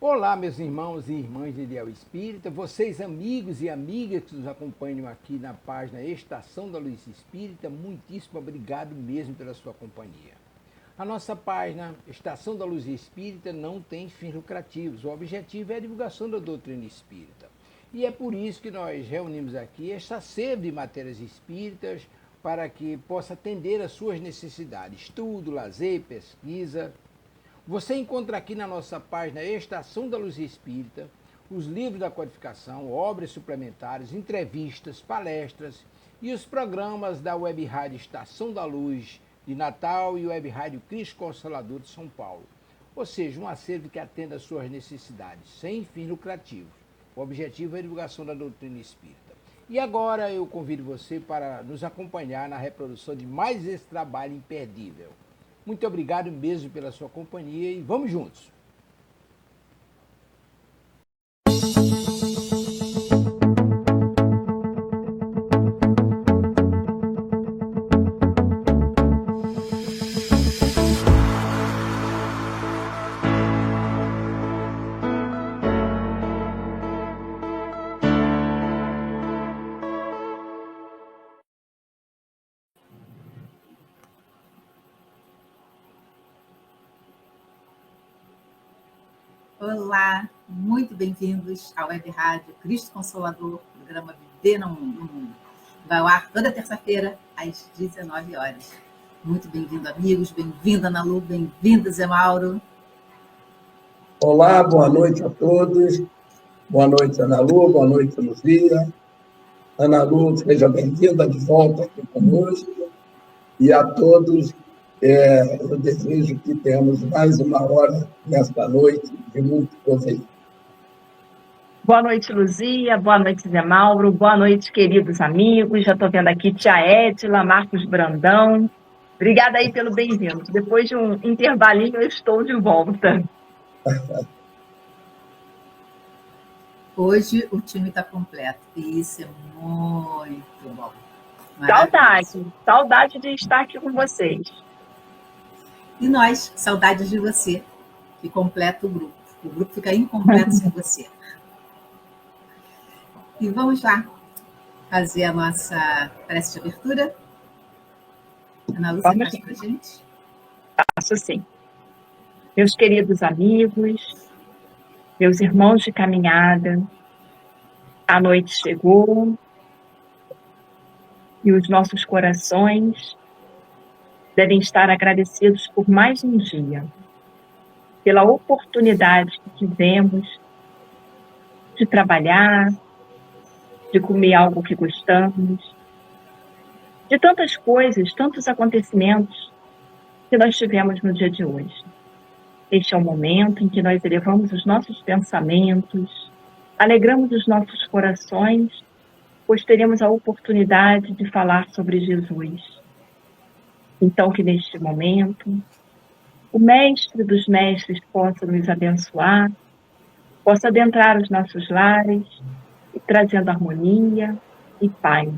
Olá, meus irmãos e irmãs de Ideal Espírita, vocês amigos e amigas que nos acompanham aqui na página Estação da Luz Espírita, muitíssimo obrigado mesmo pela sua companhia. A nossa página Estação da Luz Espírita não tem fins lucrativos, o objetivo é a divulgação da doutrina espírita. E é por isso que nós reunimos aqui esta sede de matérias espíritas para que possa atender às suas necessidades, estudo, lazer, pesquisa. Você encontra aqui na nossa página Estação da Luz Espírita os livros da codificação, obras suplementares, entrevistas, palestras e os programas da Web Rádio Estação da Luz de Natal e Web Rádio Cristo Consolador de São Paulo. Ou seja, um acervo que atenda às suas necessidades, sem fins lucrativos. O objetivo é a divulgação da doutrina espírita. E agora eu convido você para nos acompanhar na reprodução de mais esse trabalho imperdível. Muito obrigado mesmo pela sua companhia e vamos juntos! Olá, muito bem-vindos à Web Rádio Cristo Consolador, programa Viver no Mundo. Vai ao ar toda terça-feira, às 19 horas. Muito bem-vindo, amigos, bem-vinda, Ana Lu, bem-vinda, Zé Mauro. Olá, boa noite a todos. Boa noite, Ana Lu, boa noite, Luzia. Ana Lu, seja bem-vinda de volta aqui conosco. E a todos, eu desejo que tenhamos mais uma hora nesta noite de muito proveito. Boa noite, Luzia. Boa noite, Zé Mauro. Boa noite, queridos amigos. Já estou vendo aqui tia Edila, Marcos Brandão. Obrigada aí pelo bem-vindo. Depois de um intervalinho, eu estou de volta. Hoje o time está completo e isso é muito bom. Saudade de estar aqui com vocês. E nós, saudades de você, que completa o grupo. O grupo fica incompleto sem você. E vamos lá fazer a nossa prece de abertura. Ana Lúcia, faz para a gente? Faço sim. Meus queridos amigos, meus irmãos de caminhada, a noite chegou e os nossos corações devem estar agradecidos por mais um dia, pela oportunidade que tivemos de trabalhar, de comer algo que gostamos, de tantas coisas, tantos acontecimentos que nós tivemos no dia de hoje. Este é o momento em que nós elevamos os nossos pensamentos, alegramos os nossos corações, pois teremos a oportunidade de falar sobre Jesus. Então, que neste momento, o Mestre dos Mestres possa nos abençoar, possa adentrar os nossos lares, trazendo harmonia e paz.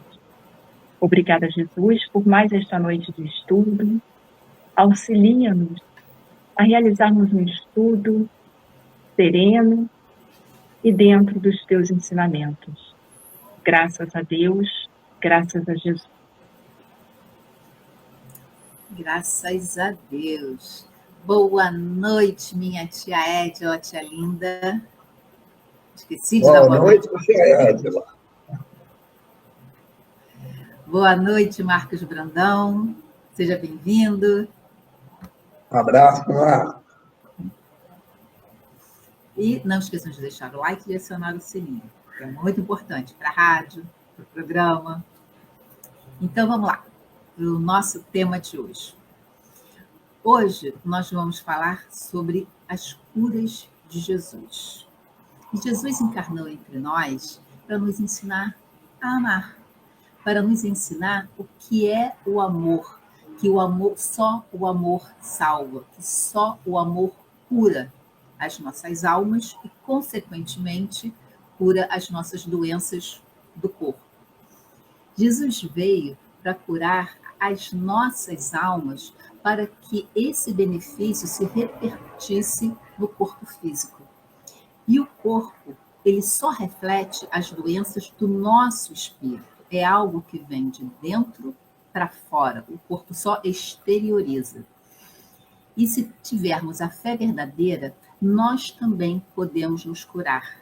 Obrigada, Jesus, por mais esta noite de estudo. Auxilia-nos a realizarmos um estudo sereno e dentro dos teus ensinamentos. Graças a Deus, graças a Jesus. Graças a Deus. Boa noite, minha tia Edila, tia linda. Esqueci de dar boa noite. Boa noite, tia Edila. Boa noite, Marcos Brandão. Seja bem-vindo. Um abraço, Marcos. E não esqueçam de deixar o like e acionar o sininho, que é muito importante para a rádio, para o programa. Então, vamos lá, para o nosso tema de hoje. Hoje, nós vamos falar sobre as curas de Jesus. E Jesus encarnou entre nós para nos ensinar a amar, para nos ensinar o que é o amor, que o amor, só o amor salva, que só o amor cura as nossas almas e, consequentemente, cura as nossas doenças do corpo. Jesus veio para curar as nossas almas para que esse benefício se repercutisse no corpo físico. E o corpo, ele só reflete as doenças do nosso espírito. É algo que vem de dentro para fora. O corpo só exterioriza. E se tivermos a fé verdadeira, nós também podemos nos curar.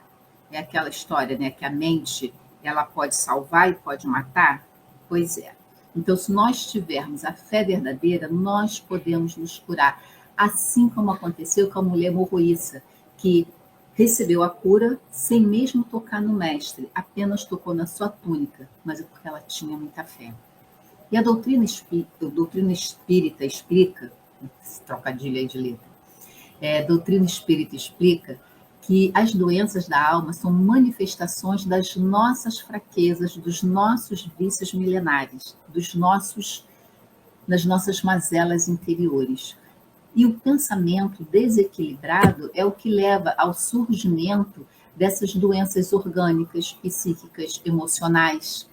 É aquela história, né, que a mente, ela pode salvar e pode matar? Pois é. Então, se nós tivermos a fé verdadeira, nós podemos nos curar. Assim como aconteceu com a mulher morroíça, que recebeu a cura sem mesmo tocar no mestre, apenas tocou na sua túnica, mas é porque ela tinha muita fé. E a doutrina espírita explica, esse trocadilho aí de letra, a doutrina espírita explica que as doenças da alma são manifestações das nossas fraquezas, dos nossos vícios milenares, das nossas mazelas interiores. E o pensamento desequilibrado é o que leva ao surgimento dessas doenças orgânicas, psíquicas, emocionais.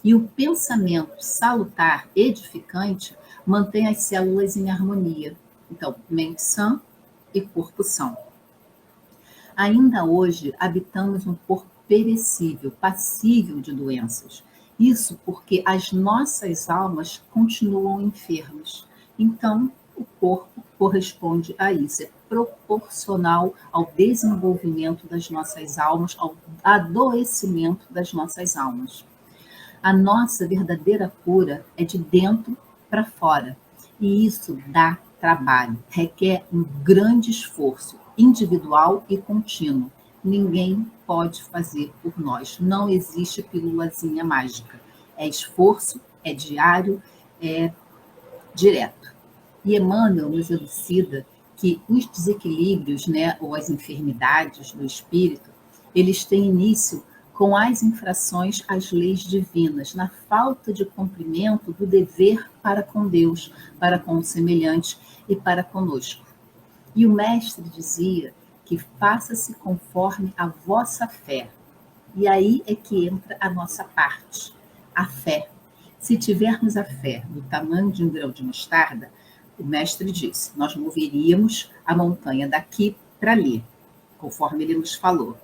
E o pensamento salutar, edificante, mantém as células em harmonia. Então, mente sã e corpo são. Ainda hoje, habitamos um corpo perecível, passível de doenças. Isso porque as nossas almas continuam enfermas. Então, o corpo corresponde a isso, é proporcional ao desenvolvimento das nossas almas, ao adoecimento das nossas almas. A nossa verdadeira cura é de dentro para fora, e isso dá trabalho, requer um grande esforço individual e contínuo. Ninguém pode fazer por nós, não existe pílulazinha mágica. É esforço, é diário, é direto. E Emmanuel nos elucida que os desequilíbrios, né, ou as enfermidades do espírito, eles têm início com as infrações às leis divinas, na falta de cumprimento do dever para com Deus, para com o semelhante e para conosco. E o mestre dizia que faça-se conforme a vossa fé. E aí é que entra a nossa parte, a fé. Se tivermos a fé do tamanho de um grão de mostarda, o mestre disse, nós moveríamos a montanha daqui para ali, conforme ele nos falou.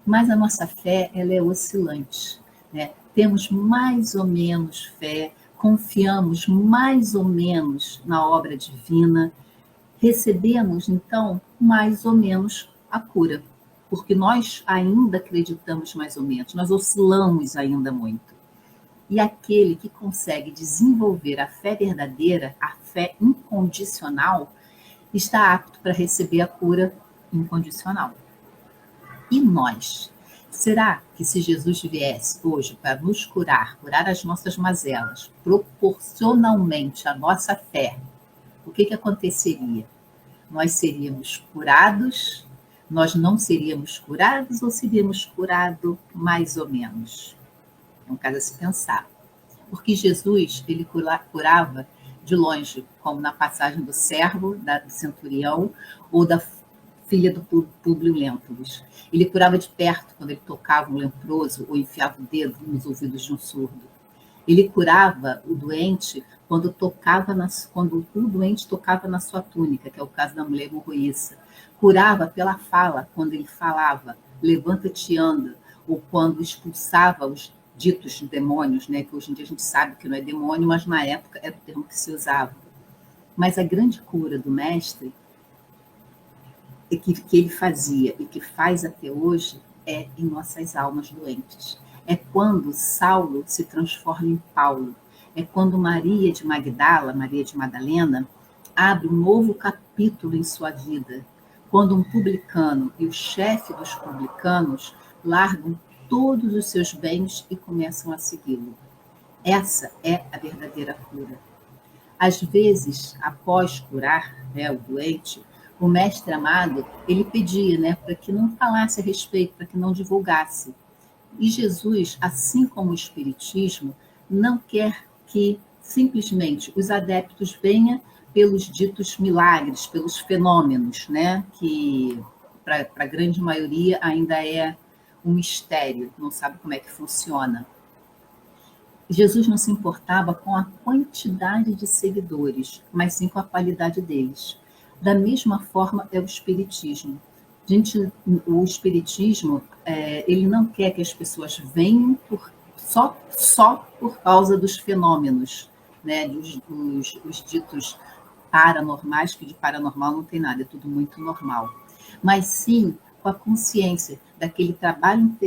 Mas a nossa fé, ela é oscilante, né? Temos mais ou menos fé, confiamos mais ou menos na obra divina, recebemos, então, mais ou menos a cura, porque nós ainda acreditamos mais ou menos, nós oscilamos ainda muito. E aquele que consegue desenvolver a fé verdadeira, a fé incondicional, está apto para receber a cura incondicional. E nós? Será que se Jesus viesse hoje para nos curar as nossas mazelas, proporcionalmente à nossa fé, o que aconteceria? Nós seríamos curados? Nós não seríamos curados ou seríamos curados mais ou menos? É um caso a se pensar. Porque Jesus, ele curava de longe, como na passagem do servo, do centurião, ou da filha do Públio Lentulus. Ele curava de perto, quando ele tocava um leproso ou enfiava o dedo nos ouvidos de um surdo. Ele curava o doente quando o doente tocava na sua túnica, que é o caso da mulher morroíça. Curava pela fala, quando ele falava, levanta-te e anda, ou quando expulsava os ditos demônios, né, que hoje em dia a gente sabe que não é demônio, mas na época era o termo que se usava. Mas a grande cura do mestre que ele fazia e que faz até hoje é em nossas almas doentes. É quando Saulo se transforma em Paulo. É quando Maria de Magdala, Maria de Madalena, abre um novo capítulo em sua vida. Quando um publicano e o chefe dos publicanos largam todos os seus bens e começam a segui-lo. Essa é a verdadeira cura. Às vezes, após curar, né, o doente, o mestre amado, ele pedia, né, para que não falasse a respeito, para que não divulgasse. E Jesus, assim como o Espiritismo, não quer que simplesmente os adeptos venham pelos ditos milagres, pelos fenômenos, né, que para a grande maioria ainda é um mistério, não sabe como é que funciona. Jesus não se importava com a quantidade de seguidores, mas sim com a qualidade deles. Da mesma forma é o Espiritismo. O espiritismo, ele não quer que as pessoas venham só por causa dos fenômenos, né, os ditos paranormais, que de paranormal não tem nada, é tudo muito normal. Mas sim com a consciência daquele trabalho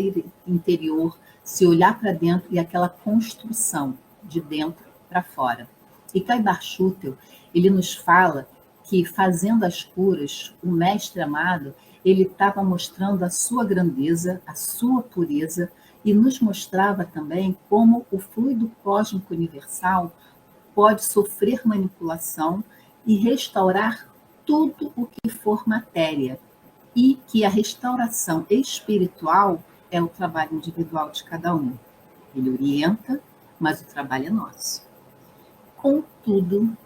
interior, se olhar para dentro e aquela construção de dentro para fora. E Caibar Schutel, ele nos fala que fazendo as curas, o mestre amado, ele estava mostrando a sua grandeza, a sua pureza, e nos mostrava também como o fluido cósmico universal pode sofrer manipulação e restaurar tudo o que for matéria, e que a restauração espiritual é o trabalho individual de cada um. Ele orienta, mas o trabalho é nosso. Contudo,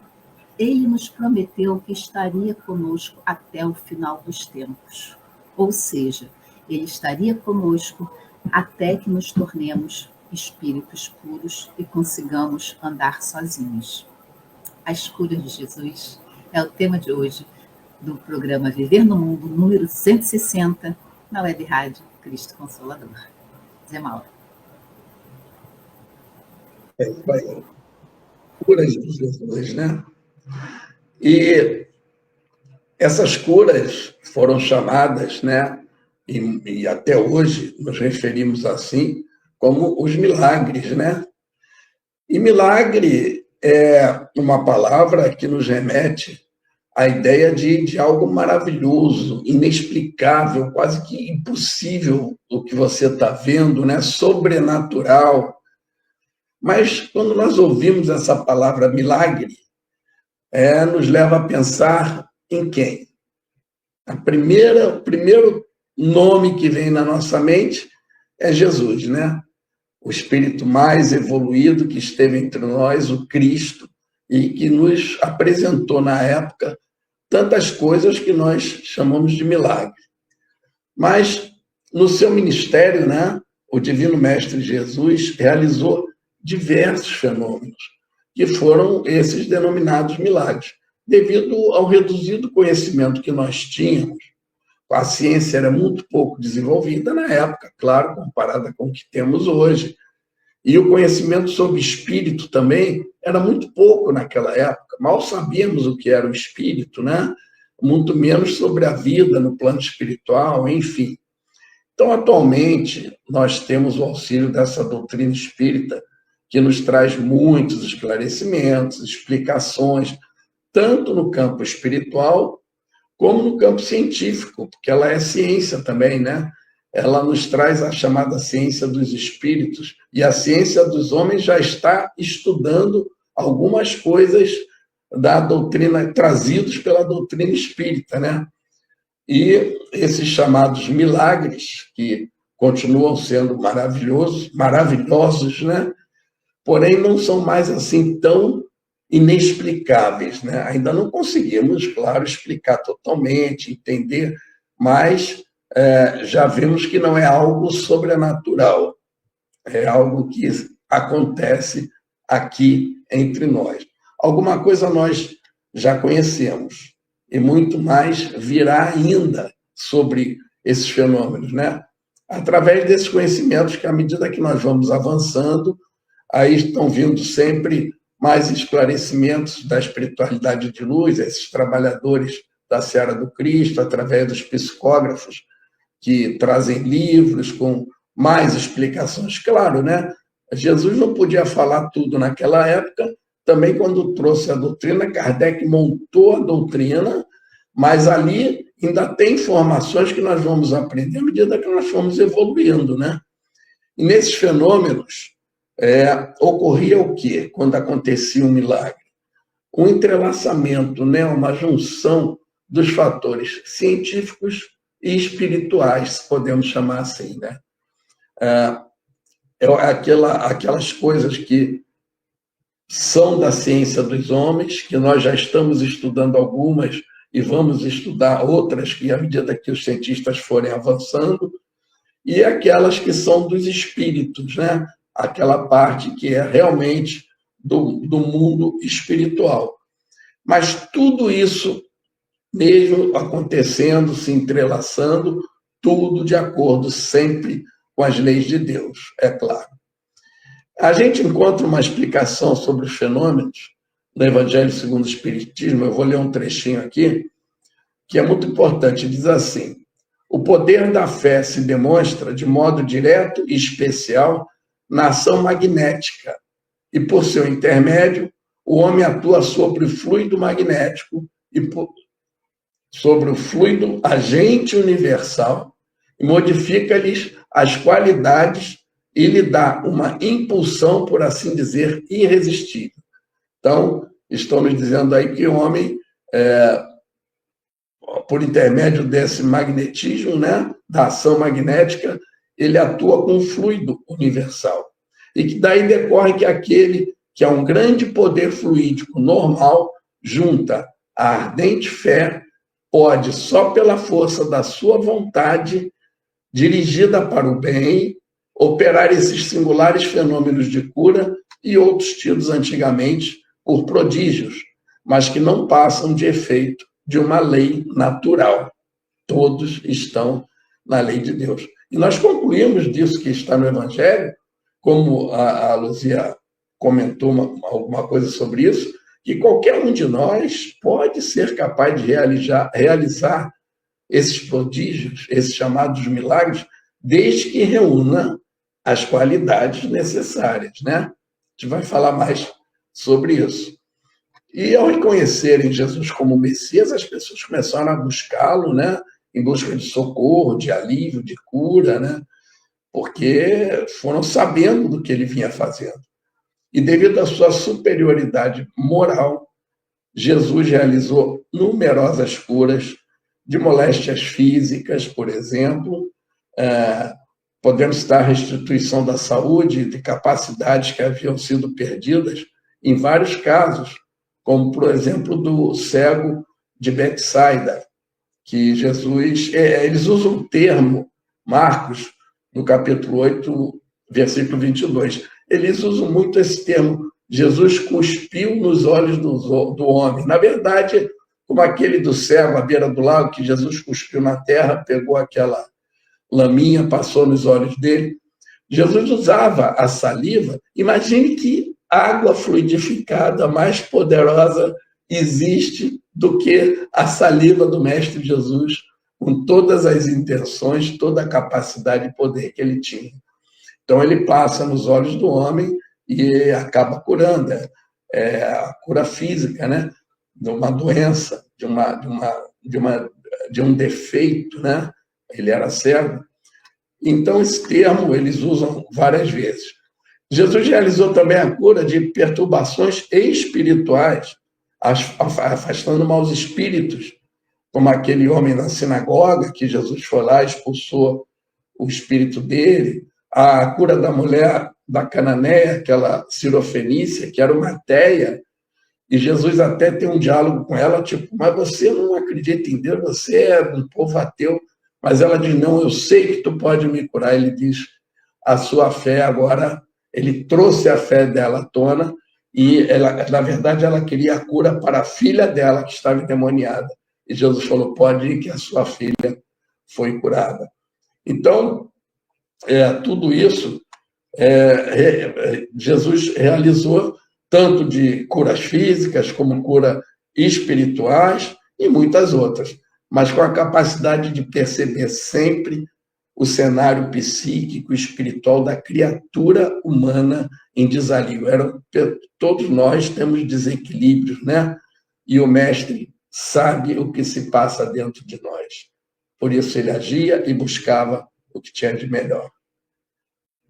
ele nos prometeu que estaria conosco até o final dos tempos. Ou seja, ele estaria conosco até que nos tornemos espíritos puros e consigamos andar sozinhos. As curas de Jesus é o tema de hoje do programa Viver no Mundo, número 160, na Web Rádio Cristo Consolador. Zé Mauro. Curas de Jesus, né? E essas curas foram chamadas, né? E até hoje nos referimos assim, como os milagres, né? E milagre é uma palavra que nos remete à ideia de algo maravilhoso, inexplicável, quase que impossível o que você está vendo, né? Sobrenatural. Mas quando nós ouvimos essa palavra milagre, nos leva a pensar em quem? O primeiro nome que vem na nossa mente é Jesus, né? O espírito mais evoluído que esteve entre nós, o Cristo, e que nos apresentou na época tantas coisas que nós chamamos de milagre. Mas no seu ministério, né, o Divino Mestre Jesus realizou diversos fenômenos, que foram esses denominados milagres, devido ao reduzido conhecimento que nós tínhamos. A ciência era muito pouco desenvolvida na época, claro, comparada com o que temos hoje. E o conhecimento sobre espírito também era muito pouco naquela época. Mal sabíamos o que era o espírito, né? Muito menos sobre a vida no plano espiritual, enfim. Então, atualmente, nós temos o auxílio dessa doutrina espírita, que nos traz muitos esclarecimentos, explicações, tanto no campo espiritual como no campo científico, porque ela é ciência também, né? Ela nos traz a chamada ciência dos espíritos, e a ciência dos homens já está estudando algumas coisas da doutrina, trazidos pela doutrina espírita, né? E esses chamados milagres, que continuam sendo maravilhosos, né? Porém, não são mais assim tão inexplicáveis, né? Ainda não conseguimos, claro, explicar totalmente, entender, mas já vimos que não é algo sobrenatural, é algo que acontece aqui entre nós. Alguma coisa nós já conhecemos, e muito mais virá ainda sobre esses fenômenos, né? Através desses conhecimentos que, à medida que nós vamos avançando, aí estão vindo sempre mais esclarecimentos da espiritualidade de luz, esses trabalhadores da Seara do Cristo, através dos psicógrafos, que trazem livros com mais explicações. Claro, né? Jesus não podia falar tudo naquela época, também quando trouxe a doutrina, Kardec montou a doutrina, mas ali ainda tem informações que nós vamos aprender à medida que nós fomos evoluindo, né? E nesses fenômenos, ocorria o quê? Quando acontecia um milagre? Um entrelaçamento, né? Uma junção dos fatores científicos e espirituais, podemos chamar assim, né? Aquelas coisas que são da ciência dos homens, que nós já estamos estudando algumas e vamos estudar outras que, à medida que os cientistas forem avançando, e aquelas que são dos espíritos, né? Aquela parte que é realmente do mundo espiritual. Mas tudo isso mesmo acontecendo, se entrelaçando, tudo de acordo sempre com as leis de Deus, é claro. A gente encontra uma explicação sobre os fenômenos no Evangelho segundo o Espiritismo, eu vou ler um trechinho aqui, que é muito importante, diz assim: o poder da fé se demonstra de modo direto e especial na ação magnética, e por seu intermédio, o homem atua sobre o fluido magnético e sobre o fluido agente universal e modifica-lhes as qualidades e lhe dá uma impulsão, por assim dizer, irresistível. Então, estão nos dizendo aí que o homem, por intermédio desse magnetismo, né, da ação magnética, ele atua com o fluido universal. E que daí decorre que aquele que é um grande poder fluídico normal, junta a ardente fé, pode, só pela força da sua vontade, dirigida para o bem, operar esses singulares fenômenos de cura e outros tidos antigamente por prodígios, mas que não passam de efeito de uma lei natural. Todos estão na lei de Deus. E nós concluímos disso que está no Evangelho, como a Luzia comentou alguma coisa sobre isso, que qualquer um de nós pode ser capaz de realizar esses prodígios, esses chamados milagres, desde que reúna as qualidades necessárias, né? A gente vai falar mais sobre isso. E ao reconhecerem Jesus como Messias, as pessoas começaram a buscá-lo, né? Em busca de socorro, de alívio, de cura, né? Porque foram sabendo do que ele vinha fazendo. E devido à sua superioridade moral, Jesus realizou numerosas curas de moléstias físicas, por exemplo. Podemos citar a restituição da saúde, de capacidades que haviam sido perdidas em vários casos, como, por exemplo, do cego de Betsaida, que Jesus... Eles usam o termo, Marcos, no capítulo 8, versículo 22. Eles usam muito esse termo, Jesus cuspiu nos olhos do homem. Na verdade, como aquele do cego à beira do lago, que Jesus cuspiu na terra, pegou aquela laminha, passou nos olhos dele. Jesus usava a saliva. Imagine que água fluidificada mais poderosa existe do que a saliva do Mestre Jesus, com todas as intenções, toda a capacidade e poder que ele tinha. Então, ele passa nos olhos do homem e acaba curando. A cura física, né? De uma doença, de um defeito, né? Ele era cego. Então, esse termo eles usam várias vezes. Jesus realizou também a cura de perturbações espirituais, afastando maus espíritos, como aquele homem na sinagoga, que Jesus foi lá e expulsou o espírito dele, a cura da mulher da Cananeia, aquela cirofenícia, que era uma ateia, e Jesus até tem um diálogo com ela, tipo, mas você não acredita em Deus, você é um povo ateu. Mas ela diz, não, eu sei que tu pode me curar. Ele diz, a sua fé agora, ele trouxe a fé dela à tona, e ela, na verdade ela queria a cura para a filha dela, que estava endemoniada. E Jesus falou, pode ir, que a sua filha foi curada. Então, tudo isso Jesus realizou, tanto de curas físicas, como cura espirituais e muitas outras, mas com a capacidade de perceber sempre o cenário psíquico e espiritual da criatura humana em desalinho. Todos nós temos desequilíbrios, né? E o Mestre sabe o que se passa dentro de nós. Por isso ele agia e buscava o que tinha de melhor.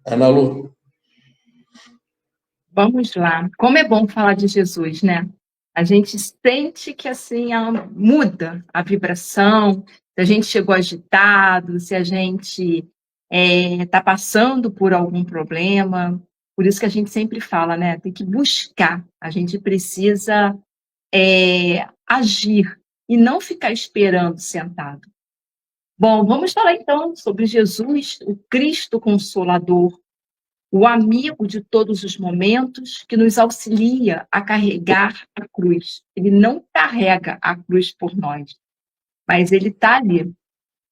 Ana Lu. Vamos lá. Como é bom falar de Jesus, né? A gente sente que assim ela muda a vibração, se a gente chegou agitado, se a gente está passando por algum problema. Por isso que a gente sempre fala, né? Tem que buscar. A gente precisa agir e não ficar esperando sentado. Bom, vamos falar então sobre Jesus, o Cristo Consolador, o amigo de todos os momentos, que nos auxilia a carregar a cruz. Ele não carrega a cruz por nós, mas Ele está ali,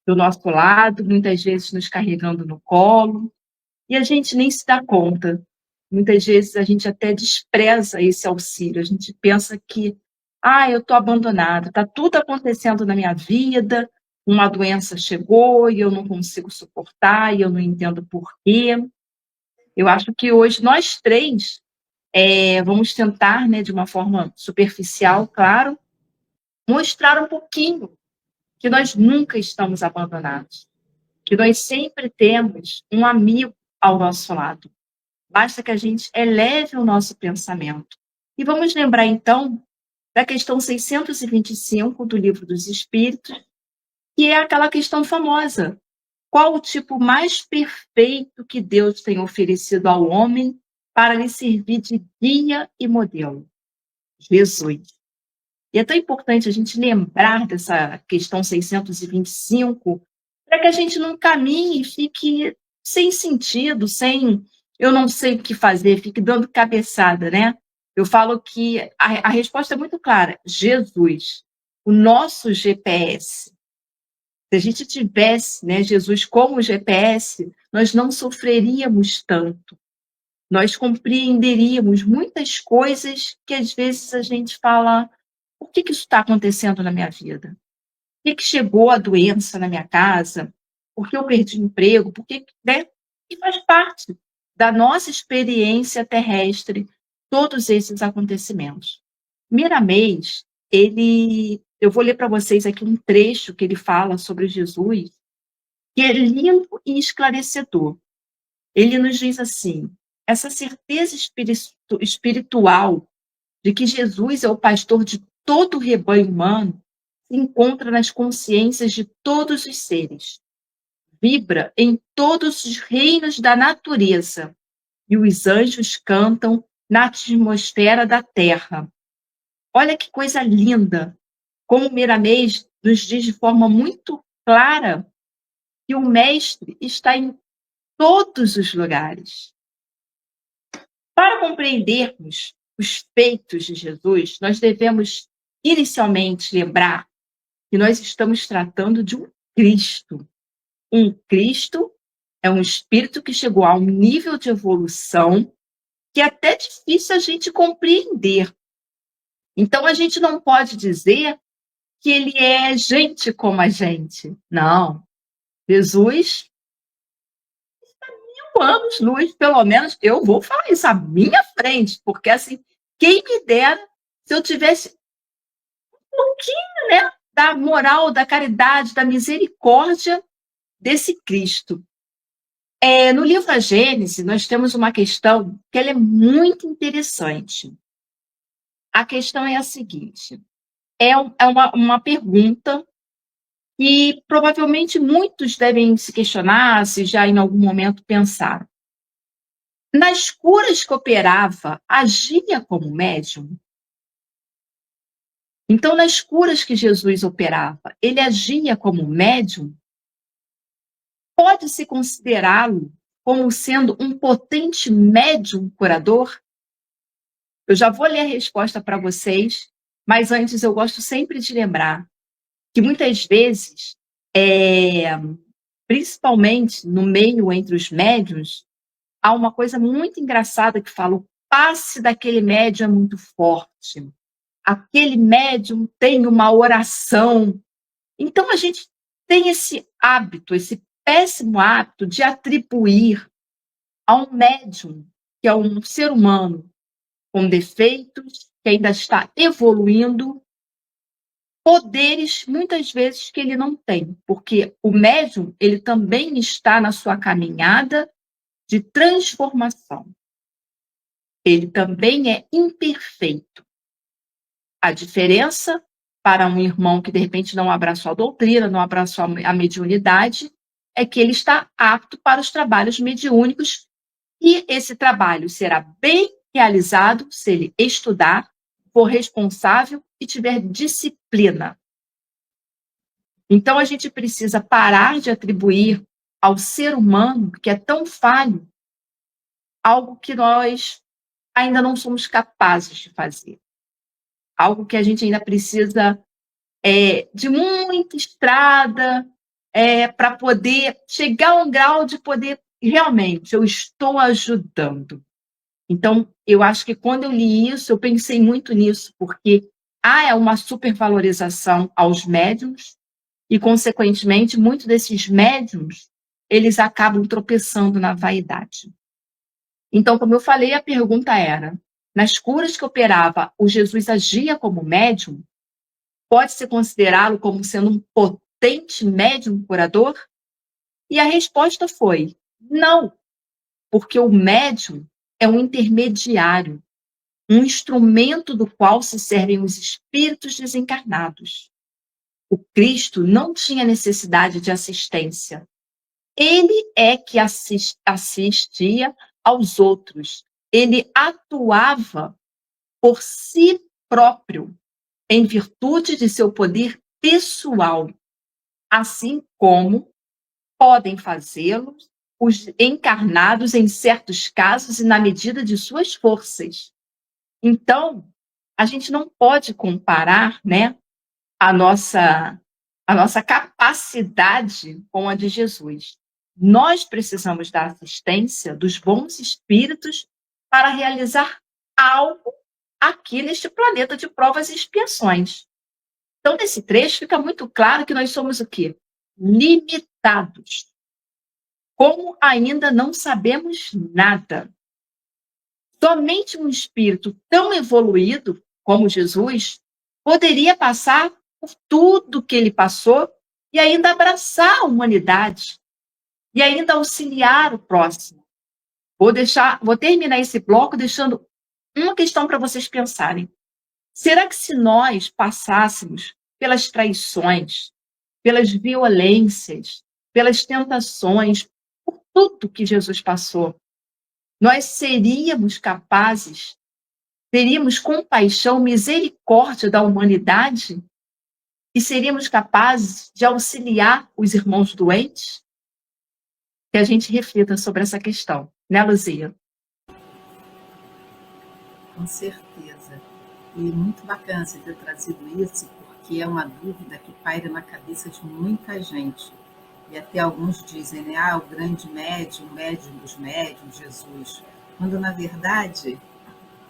do nosso lado, muitas vezes nos carregando no colo, e a gente nem se dá conta. Muitas vezes a gente até despreza esse auxílio, a gente pensa que, eu estou abandonado, está tudo acontecendo na minha vida, uma doença chegou e eu não consigo suportar, e eu não entendo por quê. Eu acho que hoje nós três vamos tentar, né, de uma forma superficial, claro, mostrar um pouquinho que nós nunca estamos abandonados, que nós sempre temos um amigo ao nosso lado. Basta que a gente eleve o nosso pensamento. E vamos lembrar, então, da questão 625 do Livro dos Espíritos, que é aquela questão famosa. Qual o tipo mais perfeito que Deus tem oferecido ao homem para lhe servir de guia e modelo? Jesus. E é tão importante a gente lembrar dessa questão 625, para que a gente não caminhe e fique sem sentido, sem eu não sei o que fazer, fique dando cabeçada, né? Eu falo que a resposta é muito clara: Jesus, o nosso GPS. Se a gente tivesse, né, Jesus como GPS, nós não sofreríamos tanto. Nós compreenderíamos muitas coisas que às vezes a gente fala: por que isso está acontecendo na minha vida? Por que chegou a doença na minha casa? Por que eu perdi o emprego? Por que, né? E faz parte da nossa experiência terrestre todos esses acontecimentos. Miramês, eu vou ler para vocês aqui um trecho que ele fala sobre Jesus, que é lindo e esclarecedor. Ele nos diz assim: essa certeza espiritual de que Jesus é o pastor de todo o rebanho humano se encontra nas consciências de todos os seres, vibra em todos os reinos da natureza, e os anjos cantam na atmosfera da terra. Olha que coisa linda! Como Miramês nos diz de forma muito clara que o Mestre está em todos os lugares. Para compreendermos os feitos de Jesus, nós devemos inicialmente lembrar que nós estamos tratando de um Cristo. Um Cristo é um espírito que chegou a um nível de evolução que é até difícil a gente compreender. Então, a gente não pode dizer que ele é gente como a gente. Não. Jesus, 1 anos-luz, pelo menos, eu vou falar isso à minha frente, porque assim, quem me dera se eu tivesse um pouquinho, né, da moral, da caridade, da misericórdia desse Cristo. No livro A Gênese, nós temos uma questão que ela é muito interessante. A questão é a seguinte: é uma pergunta que provavelmente muitos devem se questionar, se já em algum momento pensaram. Nas curas que operava, agia como médium? Então, nas curas que Jesus operava, ele agia como médium? Pode-se considerá-lo como sendo um potente médium curador? Eu já vou ler a resposta para vocês, mas antes eu gosto sempre de lembrar que muitas vezes, principalmente no meio entre os médiuns, há uma coisa muito engraçada que fala: o passe daquele médium é muito forte. Aquele médium tem uma oração. Então, a gente tem esse hábito, esse péssimo hábito de atribuir a um médium, que é um ser humano com defeitos, que ainda está evoluindo, poderes, muitas vezes, que ele não tem. Porque o médium, ele também está na sua caminhada de transformação. Ele também é imperfeito. A diferença para um irmão que, de repente, não abraçou a doutrina, não abraçou a mediunidade, é que ele está apto para os trabalhos mediúnicos, e esse trabalho será bem realizado se ele estudar, for responsável e tiver disciplina. Então, a gente precisa parar de atribuir ao ser humano, que é tão falho, algo que nós ainda não somos capazes de fazer. Algo que a gente ainda precisa de muita estrada, para poder chegar a um grau de poder, realmente, eu estou ajudando. Então, eu acho que quando eu li isso, eu pensei muito nisso, porque há uma supervalorização aos médiums e, consequentemente, muitos desses médiums, eles acabam tropeçando na vaidade. Então, como eu falei, a pergunta era, nas curas que operava, o Jesus agia como médium? Pode-se considerá-lo como sendo um potente médium curador? E a resposta foi, não, porque o médium é um intermediário, um instrumento do qual se servem os espíritos desencarnados. O Cristo não tinha necessidade de assistência. Ele é que assistia aos outros. Ele atuava por si próprio, em virtude de seu poder pessoal, assim como podem fazê-lo os encarnados em certos casos e na medida de suas forças. Então, a gente não pode comparar, né, a nossa capacidade com a de Jesus. Nós precisamos da assistência dos bons espíritos para realizar algo aqui neste planeta de provas e expiações. Então, nesse trecho fica muito claro que nós somos o quê? Limitados. Como ainda não sabemos nada. Somente um espírito tão evoluído como Jesus poderia passar por tudo que ele passou e ainda abraçar a humanidade e ainda auxiliar o próximo. Vou terminar esse bloco deixando uma questão para vocês pensarem. Será que se nós passássemos pelas traições, pelas violências, pelas tentações, por tudo que Jesus passou, nós seríamos capazes, teríamos compaixão, misericórdia da humanidade e seríamos capazes de auxiliar os irmãos doentes? Que a gente reflita sobre essa questão, né, Luzia? Com certeza. E muito bacana você ter trazido isso, porque é uma dúvida que paira na cabeça de muita gente. E até alguns dizem, né, o grande médium, o médium dos médiums, Jesus. Quando, na verdade,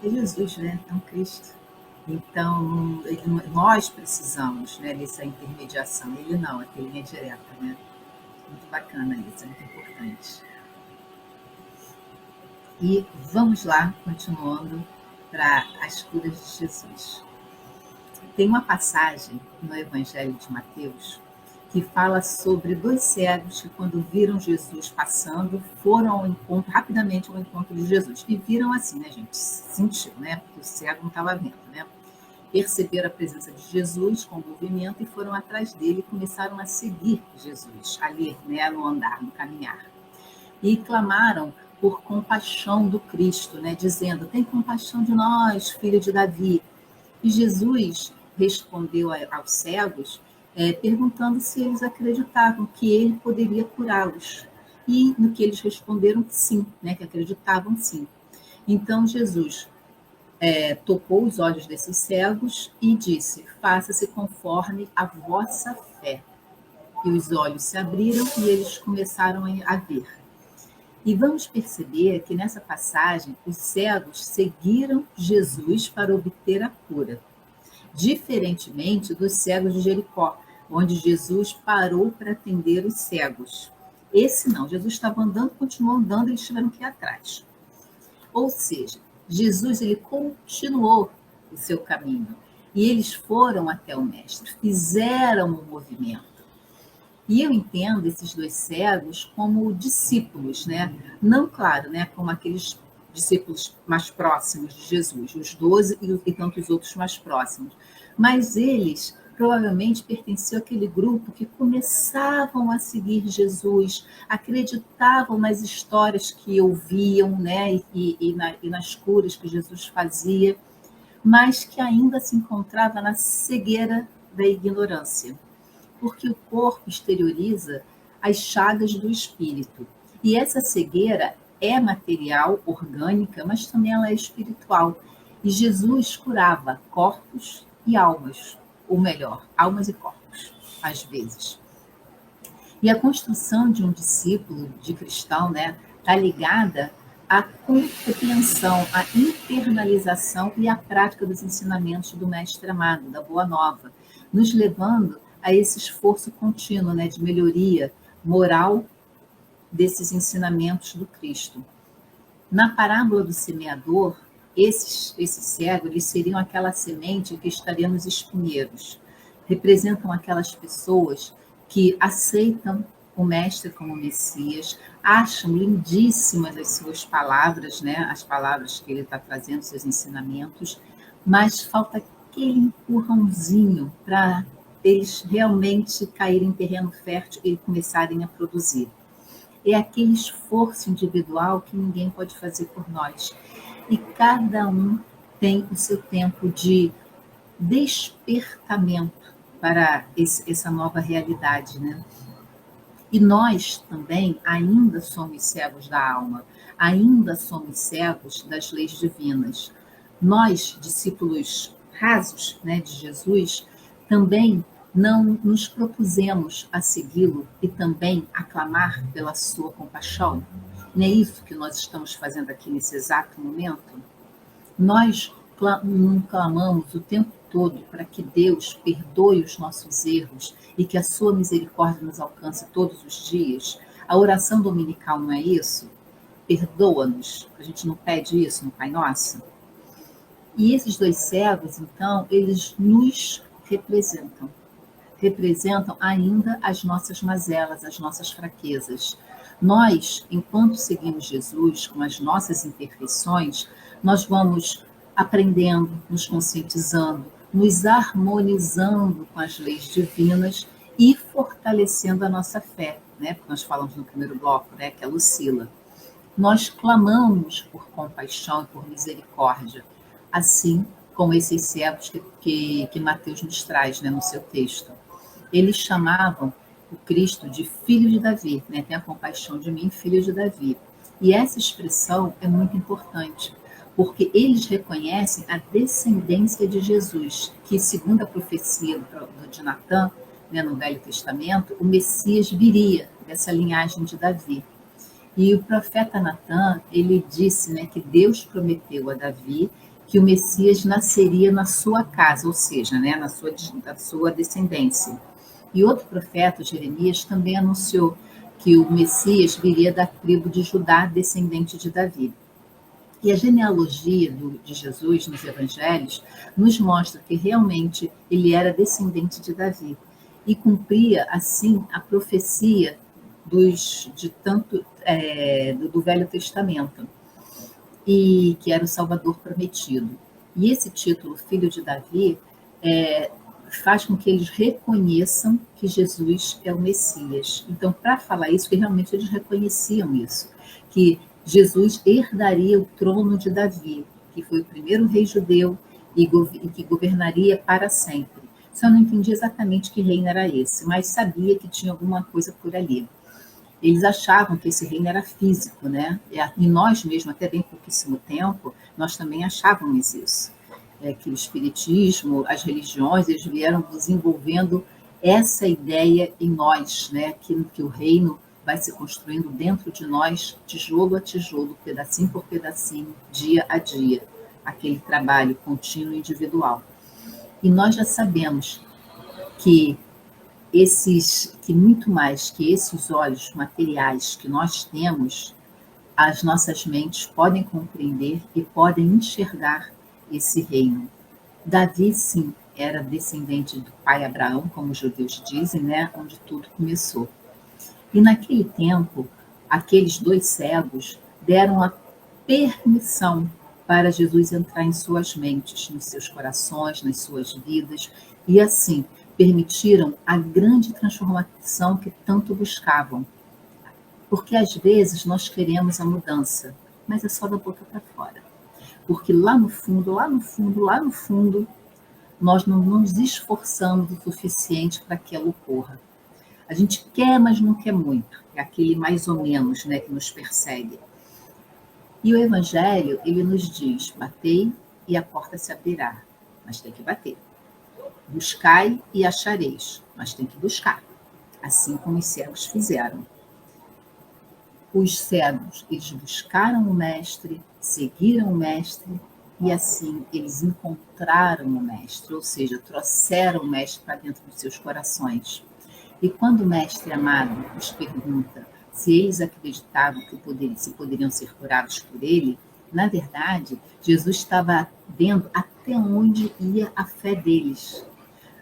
é Jesus, né? É um Cristo. Então, nós precisamos, né, dessa intermediação. Ele não, é linha direta, né? Muito bacana isso, é muito importante. E vamos lá, continuando para as curas de Jesus. Tem uma passagem no Evangelho de Mateus que fala sobre 2 cegos que, quando viram Jesus passando, foram ao encontro, rapidamente ao encontro de Jesus. E viram assim, né, gente? Sentiu, né? Porque o cego não estava vendo, né? Perceberam a presença de Jesus com o movimento e foram atrás dele e começaram a seguir Jesus, ali, né, no andar, no caminhar. E clamaram por compaixão do Cristo, né, dizendo, tem compaixão de nós, filho de Davi. E Jesus respondeu aos cegos, perguntando se eles acreditavam que ele poderia curá-los. E no que eles responderam que sim, né, que acreditavam sim. Então Jesus tocou os olhos desses cegos e disse, faça-se conforme a vossa fé. E os olhos se abriram e eles começaram a ver. E vamos perceber que nessa passagem os cegos seguiram Jesus para obter a cura, diferentemente dos cegos de Jericó, onde Jesus parou para atender os cegos. Esse não, Jesus estava andando, continuou andando, eles tiveram que ir atrás. Ou seja, Jesus ele continuou o seu caminho e eles foram até o mestre, fizeram o movimento. E eu entendo esses 2 cegos como discípulos, né? Não, claro, né, como aqueles discípulos mais próximos de Jesus, os 12 e tantos outros mais próximos. Mas eles provavelmente pertenciam àquele grupo que começavam a seguir Jesus, acreditavam nas histórias que ouviam, né, e nas curas que Jesus fazia, mas que ainda se encontrava na cegueira da ignorância. Porque o corpo exterioriza as chagas do espírito. E essa cegueira é material, orgânica, mas também ela é espiritual. E Jesus curava corpos e almas. ou melhor, almas e corpos, às vezes. E a construção de um discípulo, de cristão, né, está ligada à compreensão, à internalização e à prática dos ensinamentos do Mestre amado, da Boa Nova, nos levando a esse esforço contínuo, né, de melhoria moral desses ensinamentos do Cristo. Na parábola do semeador, esses cegos, eles seriam aquela semente que estaria nos espinheiros. Representam aquelas pessoas que aceitam o Mestre como Messias, acham lindíssimas as suas palavras, né? As palavras que ele está trazendo, seus ensinamentos, mas falta aquele empurrãozinho para eles realmente caírem em terreno fértil e começarem a produzir. É aquele esforço individual que ninguém pode fazer por nós. E cada um tem o seu tempo de despertamento para essa nova realidade, né? E nós também ainda somos cegos da alma, ainda somos cegos das leis divinas. Nós, discípulos rasos, né, de Jesus, também não nos propusemos a segui-lo e também a clamar pela sua compaixão? Não é isso que nós estamos fazendo aqui nesse exato momento? Nós clamamos o tempo todo para que Deus perdoe os nossos erros e que a sua misericórdia nos alcance todos os dias. A oração dominical não é isso? Perdoa-nos. A gente não pede isso no Pai Nosso? E esses dois cegos, então, eles nos representam. Representam ainda as nossas mazelas, as nossas fraquezas. Nós, enquanto seguimos Jesus com as nossas imperfeições, nós vamos aprendendo, nos conscientizando, nos harmonizando com as leis divinas e fortalecendo a nossa fé, né? Porque nós falamos no primeiro bloco, né, que é Lucila. Nós clamamos por compaixão e por misericórdia, assim como esses cegos que Mateus nos traz, né, no seu texto. Eles chamavam o Cristo de filho de Davi, né? Tenha compaixão de mim, filho de Davi. E essa expressão é muito importante, porque eles reconhecem a descendência de Jesus, que, segundo a profecia de Natã, né, no Velho Testamento, o Messias viria dessa linhagem de Davi. E o profeta Natã, ele disse, né, que Deus prometeu a Davi que o Messias nasceria na sua casa, ou seja, né, na sua descendência. E outro profeta, Jeremias, também anunciou que o Messias viria da tribo de Judá, descendente de Davi. E a genealogia de Jesus nos evangelhos nos mostra que realmente ele era descendente de Davi e cumpria, assim, a profecia do Velho Testamento, e que era o Salvador prometido. E esse título, Filho de Davi, faz com que eles reconheçam que Jesus é o Messias. Então, para falar isso, que realmente eles reconheciam isso, que Jesus herdaria o trono de Davi, que foi o primeiro rei judeu e que governaria para sempre. Só não entendi exatamente que reino era esse, mas sabia que tinha alguma coisa por ali. Eles achavam que esse reino era físico, né? E nós mesmos, até bem pouquíssimo tempo, nós também achávamos isso. Que o espiritismo, as religiões, eles vieram desenvolvendo essa ideia em nós, né? Que o reino vai se construindo dentro de nós, tijolo a tijolo, pedacinho por pedacinho, dia a dia, aquele trabalho contínuo e individual. E nós já sabemos que muito mais que esses olhos materiais que nós temos, as nossas mentes podem compreender e podem enxergar esse reino. Davi, sim, era descendente do pai Abraão, como os judeus dizem, né, onde tudo começou. E naquele tempo, aqueles dois cegos deram a permissão para Jesus entrar em suas mentes, nos seus corações, nas suas vidas, e assim permitiram a grande transformação que tanto buscavam. Porque às vezes nós queremos a mudança, mas é só da boca para fora. Porque lá no fundo, nós não nos esforçamos o suficiente para que ela ocorra. A gente quer, mas não quer muito. É aquele mais ou menos, né, que nos persegue. E o Evangelho, ele nos diz, batei e a porta se abrirá. Mas tem que bater. Buscai e achareis, mas tem que buscar, assim como os cegos fizeram. Os cegos, eles buscaram o Mestre, seguiram o Mestre, e assim eles encontraram o Mestre, ou seja, trouxeram o Mestre para dentro dos seus corações. E quando o Mestre amado os pergunta se eles acreditavam que poderiam ser curados por ele, na verdade, Jesus estava vendo até onde ia a fé deles.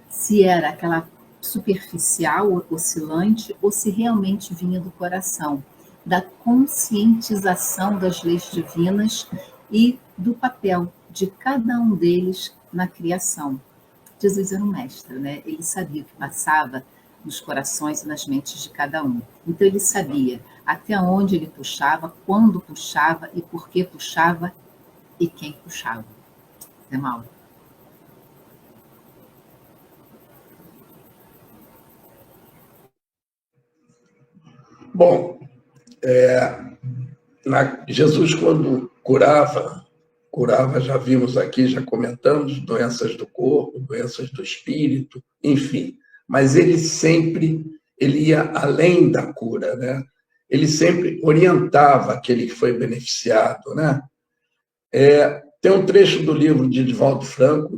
Se era aquela superficial, oscilante, ou se realmente vinha do coração, da conscientização das leis divinas e do papel de cada um deles na criação. Jesus era um mestre, né? Ele sabia o que passava nos corações e nas mentes de cada um. Então ele sabia até onde ele puxava, quando puxava e por que puxava e quem puxava. É mal. Bom, Jesus, quando curava, já vimos aqui, já comentamos, doenças do corpo, doenças do espírito, enfim. Mas ele ia além da cura, né? Ele sempre orientava aquele que foi beneficiado, né? Tem um trecho do livro de Divaldo Franco,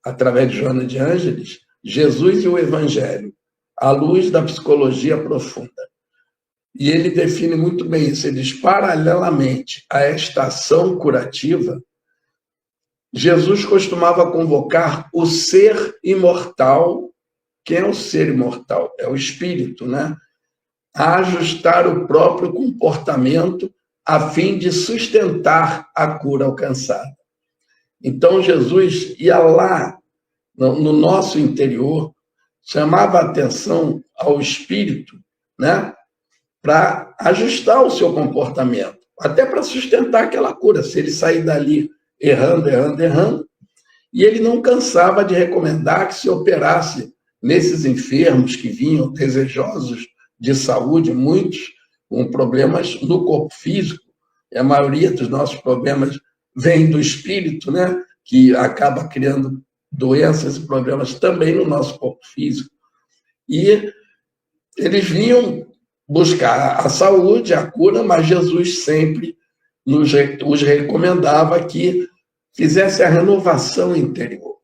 através de Joana de Ângeles, Jesus e o Evangelho, à luz da psicologia profunda. E ele define muito bem isso. Ele diz, paralelamente a esta ação curativa, Jesus costumava convocar o ser imortal. Quem é o ser imortal? É o espírito, né? A ajustar o próprio comportamento a fim de sustentar a cura alcançada. Então, Jesus ia lá, no nosso interior, chamava a atenção ao espírito, né? Para ajustar o seu comportamento, até para sustentar aquela cura, se ele sair dali errando, e ele não cansava de recomendar que se operasse nesses enfermos que vinham desejosos de saúde, muitos com problemas no corpo físico, e a maioria dos nossos problemas vem do espírito, né? Que acaba criando doenças e problemas também no nosso corpo físico. E eles vinham buscar a saúde, a cura, mas Jesus sempre os recomendava que fizesse a renovação interior,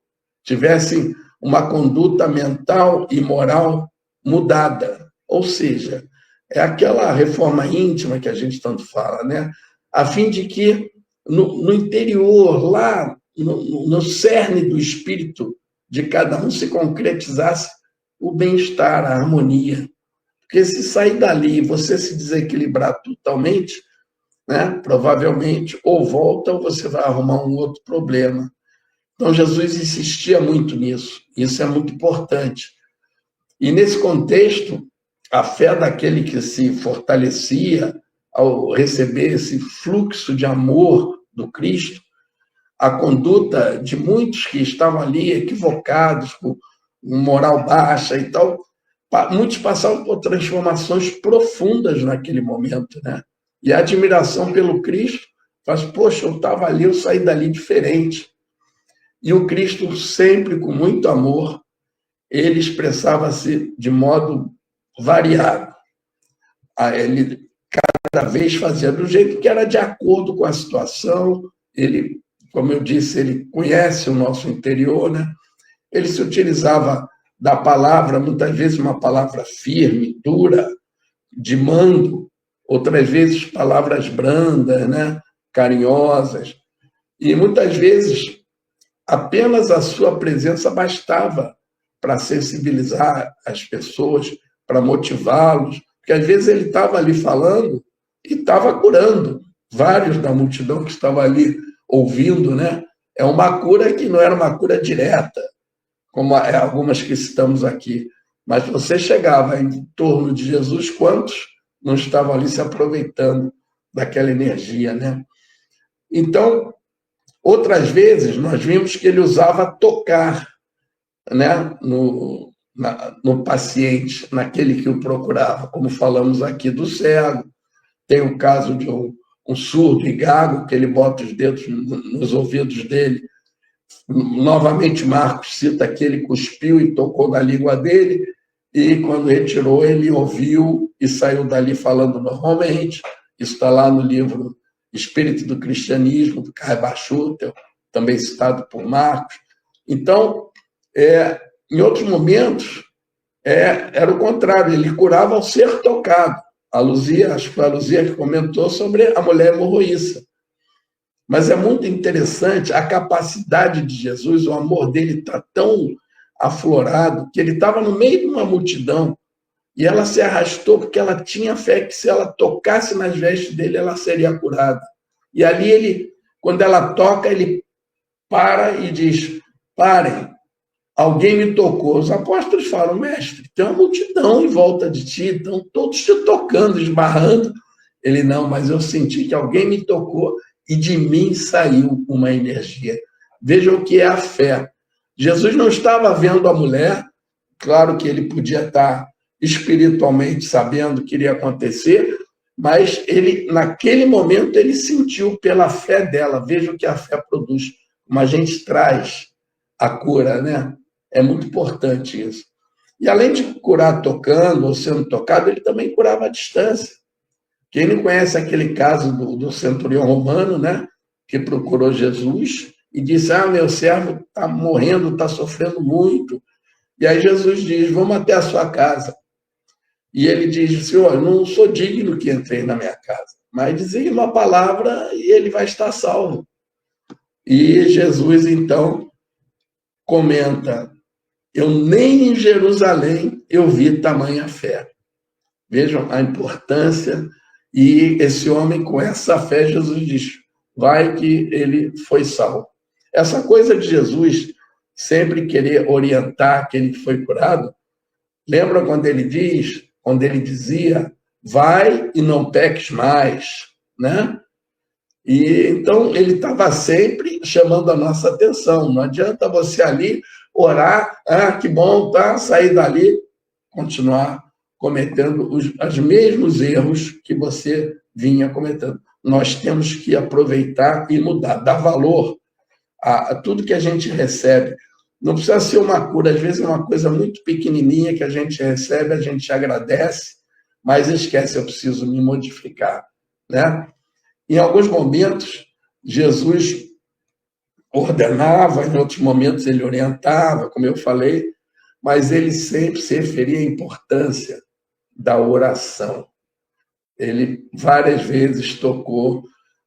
tivesse uma conduta mental e moral mudada. Ou seja, é aquela reforma íntima que a gente tanto fala, né? A fim de que no interior, lá no cerne do espírito de cada um, se concretizasse o bem-estar, a harmonia. Porque se sair dali e você se desequilibrar totalmente, né, provavelmente ou volta ou você vai arrumar um outro problema. Então, Jesus insistia muito nisso. Isso é muito importante. E, nesse contexto, a fé daquele que se fortalecia ao receber esse fluxo de amor do Cristo, a conduta de muitos que estavam ali equivocados, com moral baixa e tal, muitos passavam por transformações profundas naquele momento, né? E a admiração pelo Cristo faz, poxa, eu estava ali, eu saí dali diferente. E o Cristo, sempre com muito amor, ele expressava-se de modo variado. Ele cada vez fazia do jeito que era de acordo com a situação. Ele, como eu disse, ele conhece o nosso interior, né? Ele se utilizava da palavra, muitas vezes uma palavra firme, dura, de mando, outras vezes palavras brandas, né? Carinhosas. E muitas vezes apenas a sua presença bastava para sensibilizar as pessoas, para motivá-los, porque às vezes ele estava ali falando e estava curando vários da multidão que estava ali ouvindo, né? É uma cura que não era uma cura direta, como algumas que citamos aqui, mas você chegava em torno de Jesus, quantos não estavam ali se aproveitando daquela energia, né? Então, outras vezes, nós vimos que ele usava tocar, né, no paciente, naquele que o procurava, como falamos aqui do cego. Tem o caso de um surdo e gago, que ele bota os dedos nos ouvidos dele, Novamente, Marcos cita que ele cuspiu e tocou na língua dele, e quando retirou, ele ouviu e saiu dali falando normalmente. Isso está lá no livro Espírito do Cristianismo, do Karl Barth, também citado por Marcos. Então, em outros momentos, era o contrário, ele curava ao ser tocado. Acho que foi a Luzia que comentou sobre a mulher hemorroíça. Mas é muito interessante a capacidade de Jesus, o amor dele está tão aflorado, que ele estava no meio de uma multidão e ela se arrastou porque ela tinha fé que se ela tocasse nas vestes dele, ela seria curada. E ali quando ela toca, ele para e diz: parem, alguém me tocou. Os apóstolos falam: mestre, tem uma multidão em volta de ti, estão todos te tocando, esbarrando. Ele: não, mas eu senti que alguém me tocou e de mim saiu uma energia. Vejam o que é a fé. Jesus não estava vendo a mulher, claro que ele podia estar espiritualmente sabendo o que iria acontecer, mas naquele momento, ele sentiu pela fé dela. Veja o que a fé produz, como a gente traz a cura, né? É muito importante isso. E além de curar tocando ou sendo tocado, ele também curava à distância. Quem não conhece aquele caso do centurião romano, né? Que procurou Jesus e disse: meu servo está morrendo, está sofrendo muito. E aí Jesus diz: vamos até a sua casa. E ele diz: Senhor, eu não sou digno que entrei na minha casa, mas dizer uma palavra e ele vai estar salvo. E Jesus, então, comenta: eu nem em Jerusalém eu vi tamanha fé. Vejam a importância. E esse homem, com essa fé, Jesus diz: vai que ele foi salvo. Essa coisa de Jesus sempre querer orientar aquele que foi curado, lembra quando ele dizia: vai e não peques mais, né? E então ele estava sempre chamando a nossa atenção. Não adianta você ali orar: que bom, tá, sair dali, continuar cometendo os mesmos erros que você vinha cometendo. Nós temos que aproveitar e mudar, dar valor a tudo que a gente recebe. Não precisa ser uma cura, às vezes é uma coisa muito pequenininha que a gente recebe, a gente agradece, mas esquece: eu preciso me modificar, né? Em alguns momentos, Jesus ordenava, em outros momentos ele orientava, como eu falei, mas ele sempre se referia à importância da oração. Ele várias vezes tocou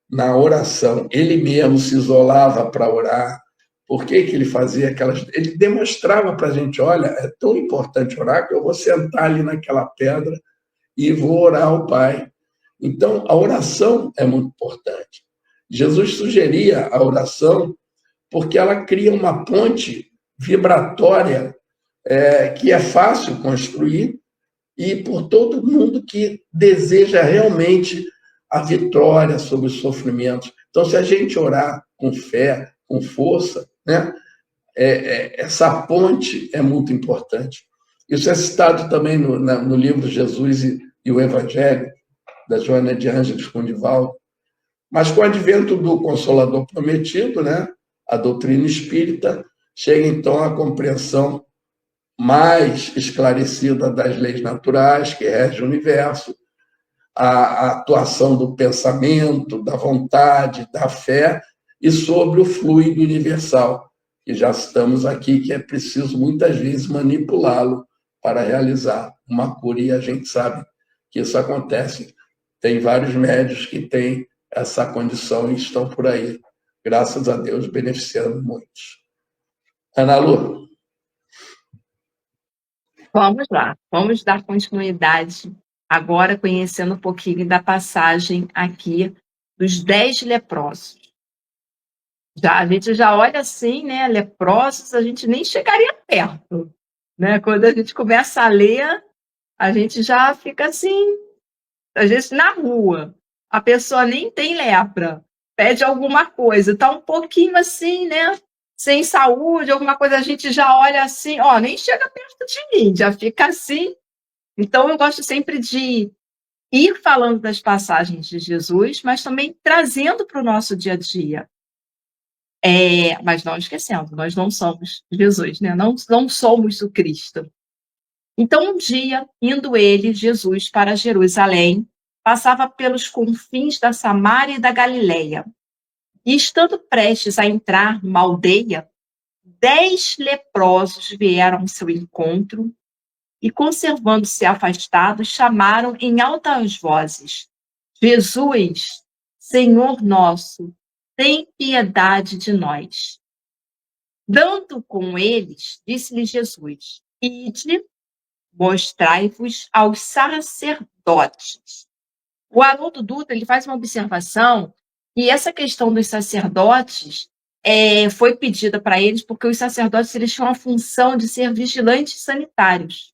na oração. Ele mesmo se isolava para orar. Por que ele fazia aquelas... Ele demonstrava para a gente: olha, é tão importante orar que eu vou sentar ali naquela pedra e vou orar ao Pai. Então, a oração é muito importante. Jesus sugeria a oração porque ela cria uma ponte vibratória que é fácil construir e por todo mundo que deseja realmente a vitória sobre os sofrimentos. Então, se a gente orar com fé, com força, né, essa ponte é muito importante. Isso é citado também no livro Jesus e o Evangelho, da Joana de Ângeles Condival. Mas com o advento do Consolador Prometido, né, a doutrina espírita chega então à compreensão mais esclarecida das leis naturais que regem o universo, a atuação do pensamento, da vontade, da fé e sobre o fluido universal, que já estamos aqui, que é preciso muitas vezes manipulá-lo para realizar uma cura, e a gente sabe que isso acontece. Tem vários médios que têm essa condição e estão por aí, graças a Deus, beneficiando muitos. Ana Lu. Vamos lá, vamos dar continuidade agora, conhecendo um pouquinho da passagem aqui dos 10 leprosos. A gente já olha assim, né? Leprosos, a gente nem chegaria perto, né? Quando a gente começa a ler, a gente já fica assim, às vezes na rua, a pessoa nem tem lepra, pede alguma coisa, está um pouquinho assim, né? Sem saúde, alguma coisa, a gente já olha assim, nem chega perto de mim, já fica assim. Então, eu gosto sempre de ir falando das passagens de Jesus, mas também trazendo para o nosso dia a dia. Mas não esquecendo, nós não somos Jesus, né? Não somos o Cristo. Então, um dia, indo ele, Jesus, para Jerusalém, passava pelos confins da Samária e da Galileia. E estando prestes a entrar numa aldeia, 10 leprosos vieram ao seu encontro e, conservando-se afastados, chamaram em altas vozes: Jesus, Senhor nosso, tem piedade de nós. Dando com eles, disse-lhe Jesus: Ide, mostrai-vos aos sacerdotes. O Haroldo Dutra ele faz uma observação que essa questão dos sacerdotes foi pedida para eles porque os sacerdotes eles tinham a função de ser vigilantes sanitários.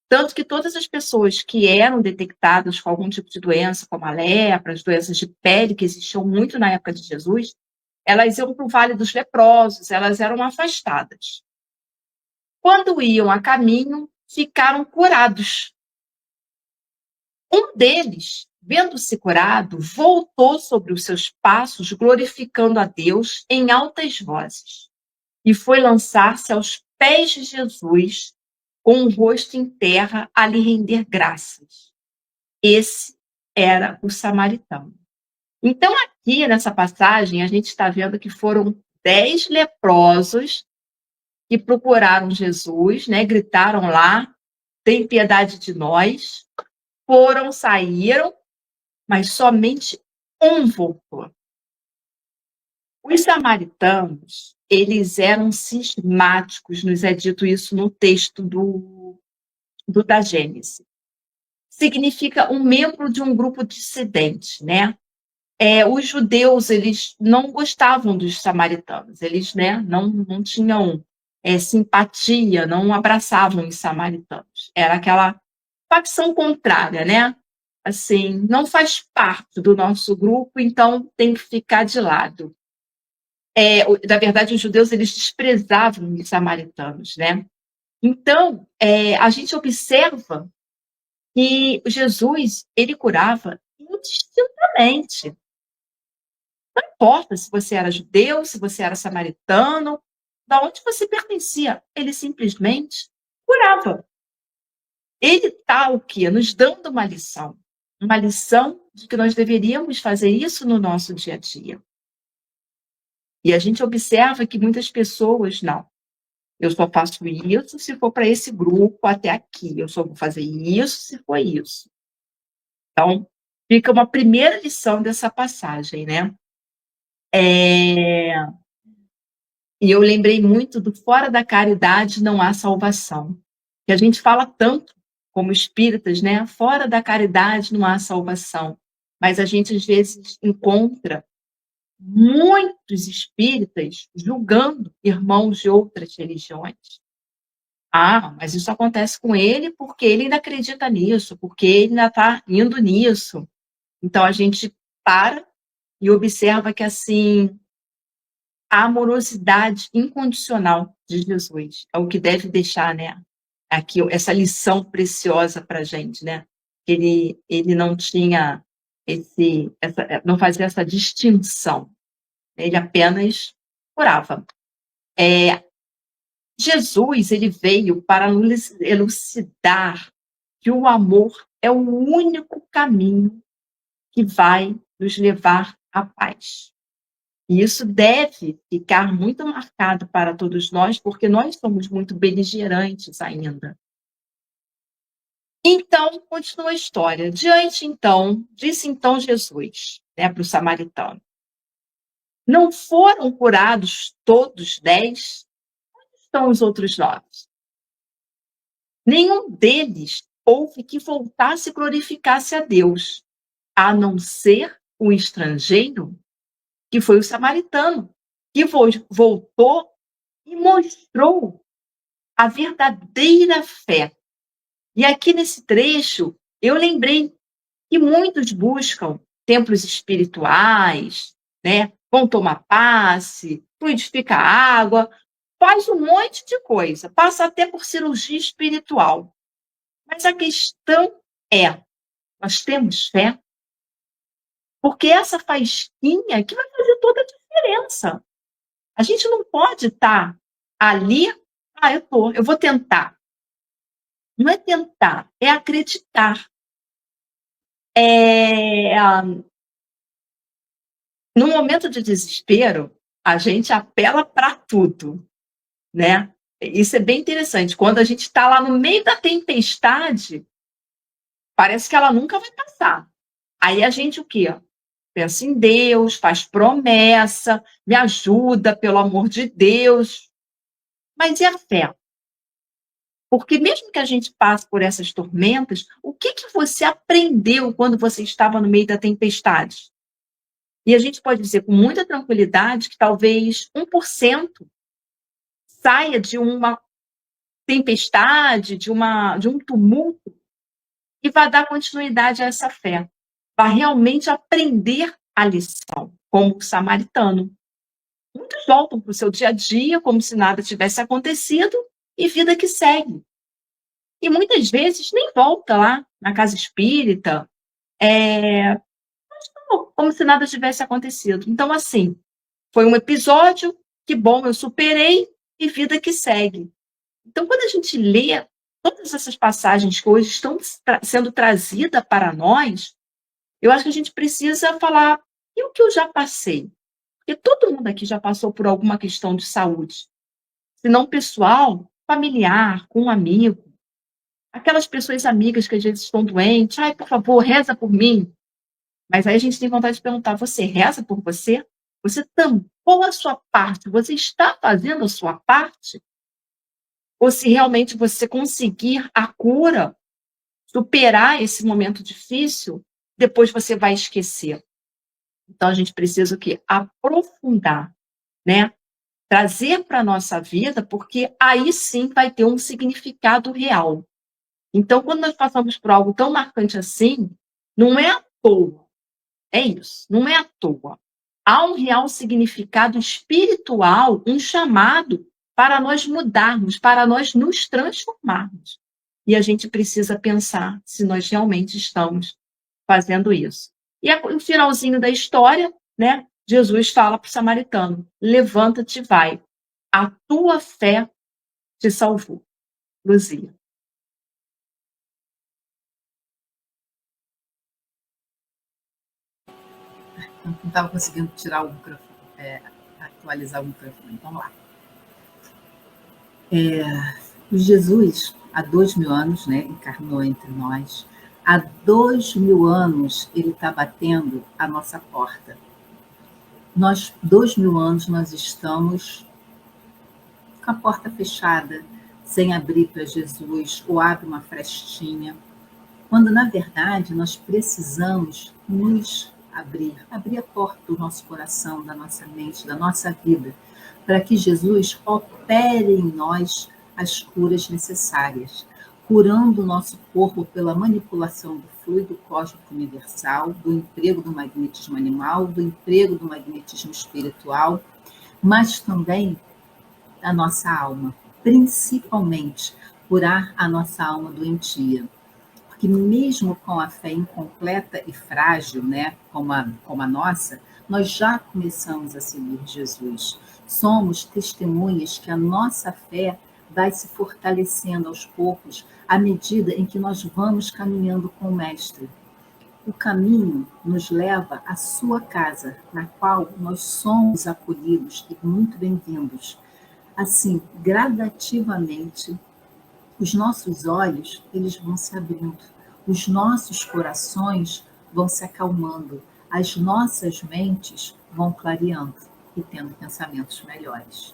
Tanto que todas as pessoas que eram detectadas com algum tipo de doença, como a lepra, as doenças de pele, que existiam muito na época de Jesus, elas iam para o Vale dos Leprosos, elas eram afastadas. Quando iam a caminho, ficaram curados. Um deles, vendo-se curado, voltou sobre os seus passos, glorificando a Deus em altas vozes, e foi lançar-se aos pés de Jesus, com o rosto em terra, a lhe render graças. Esse era o samaritano. Então, aqui nessa passagem, a gente está vendo que foram 10 leprosos que procuraram Jesus, né? Gritaram lá, tem piedade de nós. Saíram, mas somente um voltou. Os samaritanos, eles eram cismáticos, nos é dito isso no texto da Gênesis. Significa um membro de um grupo dissidente, né? Os judeus, eles não gostavam dos samaritanos, eles, né, não tinham simpatia, não abraçavam os samaritanos. Era aquela facção contrária, né? Assim, não faz parte do nosso grupo, então tem que ficar de lado. Na verdade, os judeus, eles desprezavam os samaritanos, né? Então, a gente observa que Jesus, ele curava indistintamente. Não importa se você era judeu, se você era samaritano, da onde você pertencia, ele simplesmente curava. Ele está o quê? Nos dando uma lição de que nós deveríamos fazer isso no nosso dia a dia. E a gente observa que muitas pessoas, não, eu só faço isso se for para esse grupo até aqui, eu só vou fazer isso se for isso. Então, fica uma primeira lição dessa passagem, né? E eu lembrei muito do fora da caridade não há salvação. Que a gente fala tanto como espíritas, né? Fora da caridade não há salvação. Mas a gente, às vezes, encontra muitos espíritas julgando irmãos de outras religiões. Mas isso acontece com ele porque ele ainda acredita nisso, porque ele ainda está indo nisso. Então, a gente para e observa que, assim, a amorosidade incondicional de Jesus é o que deve deixar, né, aqui essa lição preciosa para a gente, né? Ele não tinha não fazia essa distinção, ele apenas curava. Jesus, ele veio para nos elucidar que o amor é o único caminho que vai nos levar à paz. E isso deve ficar muito marcado para todos nós, porque nós somos muito beligerantes ainda. Então, continua a história. Disse então Jesus, né, para o samaritano: Não foram curados todos 10? Onde estão os outros 9? Nenhum deles houve que voltasse e glorificasse a Deus, a não ser o estrangeiro, que foi o samaritano, que voltou e mostrou a verdadeira fé. E aqui nesse trecho, eu lembrei que muitos buscam templos espirituais, né? Vão tomar passe, fluidifica a água, faz um monte de coisa, passa até por cirurgia espiritual. Mas a questão é, nós temos fé? Porque essa fasquinha que vai fazer toda a diferença. A gente não pode estar ali, eu vou tentar. Não é tentar, é acreditar. No momento de desespero, a gente apela para tudo, né? Isso é bem interessante. Quando a gente está lá no meio da tempestade, parece que ela nunca vai passar. Aí a gente o quê? Pensa em Deus, faz promessa, me ajuda, pelo amor de Deus. Mas e a fé? Porque mesmo que a gente passe por essas tormentas, o que você aprendeu quando você estava no meio da tempestade? E a gente pode dizer com muita tranquilidade que talvez 1% saia de uma tempestade, de um tumulto, e vá dar continuidade a essa fé. Vai realmente aprender a lição, como o samaritano. Muitos voltam para o seu dia a dia como se nada tivesse acontecido e vida que segue. E muitas vezes nem volta lá na casa espírita, como se nada tivesse acontecido. Então, assim, foi um episódio, que bom, eu superei e vida que segue. Então, quando a gente lê todas essas passagens que hoje estão sendo trazidas para nós, eu acho que a gente precisa falar, e o que eu já passei? Porque todo mundo aqui já passou por alguma questão de saúde. Se não pessoal, familiar, com um amigo. Aquelas pessoas amigas que às vezes estão doentes, ai, por favor, reza por mim. Mas aí a gente tem vontade de perguntar, você reza por você? Você tampou a sua parte? Você está fazendo a sua parte? Ou se realmente você conseguir a cura, superar esse momento difícil, depois você vai esquecer. Então, a gente precisa o quê? Aprofundar, né? Trazer para a nossa vida, porque aí sim vai ter um significado real. Então, quando nós passamos por algo tão marcante assim, não é à toa. É isso, não é à toa. Há um real significado espiritual, um chamado para nós mudarmos, para nós nos transformarmos. E a gente precisa pensar se nós realmente estamos fazendo isso. E o finalzinho da história, né? Jesus fala para o samaritano: levanta-te e vai. A tua fé te salvou. Luzia. Não estava conseguindo tirar o microfone, atualizar o microfone. Vamos lá. Jesus, há 2000 anos, né, encarnou entre nós. Há 2000 anos ele está batendo a nossa porta. 2000 anos nós estamos com a porta fechada, sem abrir para Jesus, ou abre uma frestinha, quando na verdade nós precisamos nos abrir a porta do nosso coração, da nossa mente, da nossa vida, para que Jesus opere em nós as curas necessárias, curando o nosso corpo pela manipulação do fluido cósmico universal, do emprego do magnetismo animal, do emprego do magnetismo espiritual, mas também a nossa alma, principalmente curar a nossa alma doentia. Porque mesmo com a fé incompleta e frágil, né, como a nossa, nós já começamos a seguir Jesus. Somos testemunhas que a nossa fé vai se fortalecendo aos poucos à medida em que nós vamos caminhando com o Mestre. O caminho nos leva à sua casa, na qual nós somos acolhidos e muito bem-vindos. Assim, gradativamente, os nossos olhos, eles vão se abrindo, os nossos corações vão se acalmando, as nossas mentes vão clareando e tendo pensamentos melhores.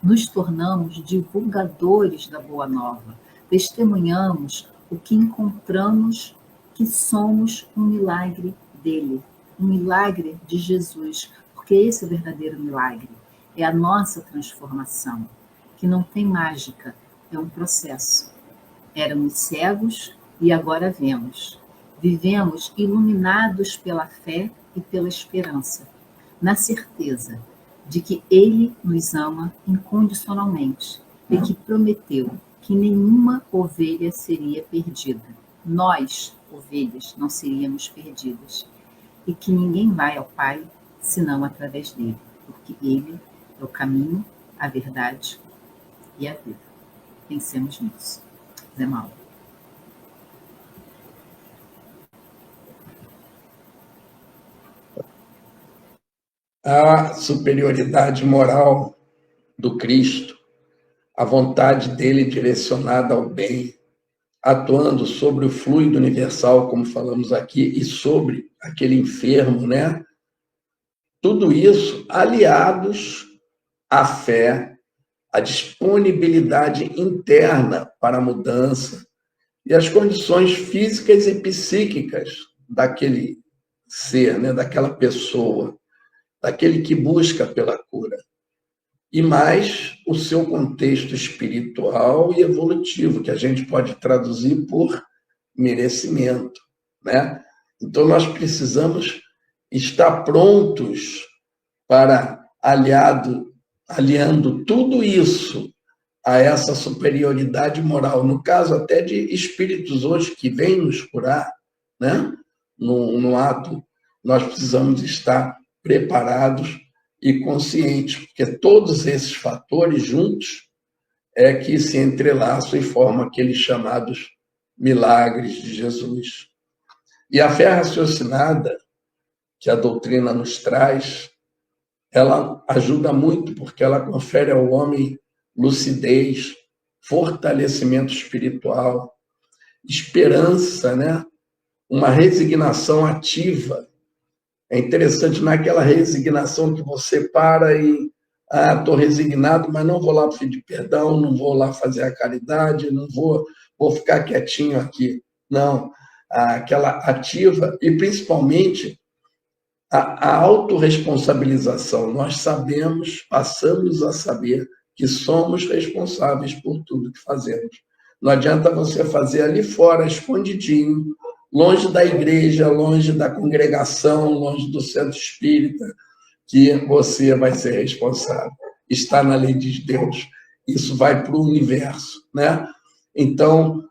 Nos tornamos divulgadores da Boa Nova, testemunhamos o que encontramos, que somos um milagre dele, um milagre de Jesus, porque esse é o verdadeiro milagre, é a nossa transformação, que não tem mágica, é um processo. Éramos cegos e agora vemos. Vivemos iluminados pela fé e pela esperança, na certeza de que Ele nos ama incondicionalmente e que prometeu que nenhuma ovelha seria perdida. Nós, ovelhas, não seríamos perdidas. E que ninguém vai ao Pai senão através dele, porque Ele é o caminho, a verdade e a vida. Pensemos nisso. Zé Mauro. A superioridade moral do Cristo, a vontade dele direcionada ao bem, atuando sobre o fluido universal, como falamos aqui, e sobre aquele enfermo, né? Tudo isso aliados à fé, à disponibilidade interna para a mudança e as condições físicas e psíquicas daquele ser, né? Daquela pessoa, daquele que busca pela cura. E mais o seu contexto espiritual e evolutivo, que a gente pode traduzir por merecimento, né? Então, nós precisamos estar prontos para, aliando tudo isso a essa superioridade moral, no caso até de espíritos hoje que vêm nos curar, né? No ato, nós precisamos estar preparados e conscientes, porque todos esses fatores juntos é que se entrelaçam e formam aqueles chamados milagres de Jesus. E a fé raciocinada, que a doutrina nos traz, ela ajuda muito, porque ela confere ao homem lucidez, fortalecimento espiritual, esperança, né? Uma resignação ativa. É interessante, não é aquela resignação que você para e estou resignado, mas não vou lá pedir perdão, não vou lá fazer a caridade, não vou ficar quietinho aqui. Não, aquela ativa e principalmente a autorresponsabilização. Nós sabemos, passamos a saber que somos responsáveis por tudo que fazemos. Não adianta você fazer ali fora, escondidinho, longe da igreja, longe da congregação, longe do centro espírita, que você vai ser responsável. Está na lei de Deus. Isso vai para o universo, né? Então,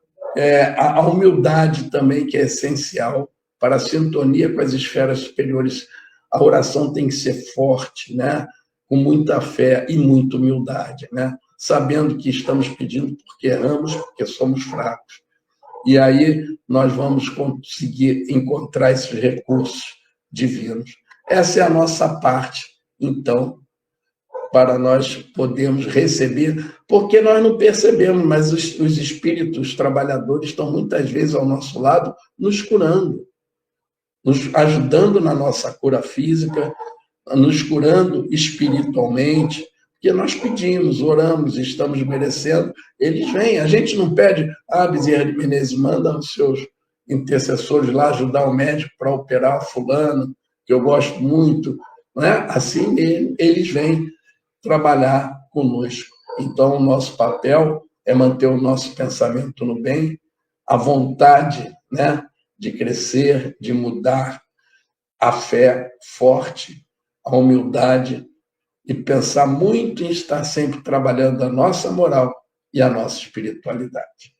a humildade também, que é essencial para a sintonia com as esferas superiores. A oração tem que ser forte, né? Com muita fé e muita humildade, né? Sabendo que estamos pedindo porque erramos, porque somos fracos. E aí nós vamos conseguir encontrar esses recursos divinos. Essa é a nossa parte, então, para nós podermos receber, porque nós não percebemos, mas os espíritos trabalhadores estão muitas vezes ao nosso lado, nos curando, nos ajudando na nossa cura física, nos curando espiritualmente, porque nós pedimos, oramos, estamos merecendo, eles vêm. A gente não pede, Bezerra de Menezes, manda os seus intercessores lá ajudar o médico para operar fulano, que eu gosto muito, não é? Assim eles vêm trabalhar conosco. Então, o nosso papel é manter o nosso pensamento no bem, a vontade, né, de crescer, de mudar, a fé forte, a humildade e pensar muito em estar sempre trabalhando a nossa moral e a nossa espiritualidade.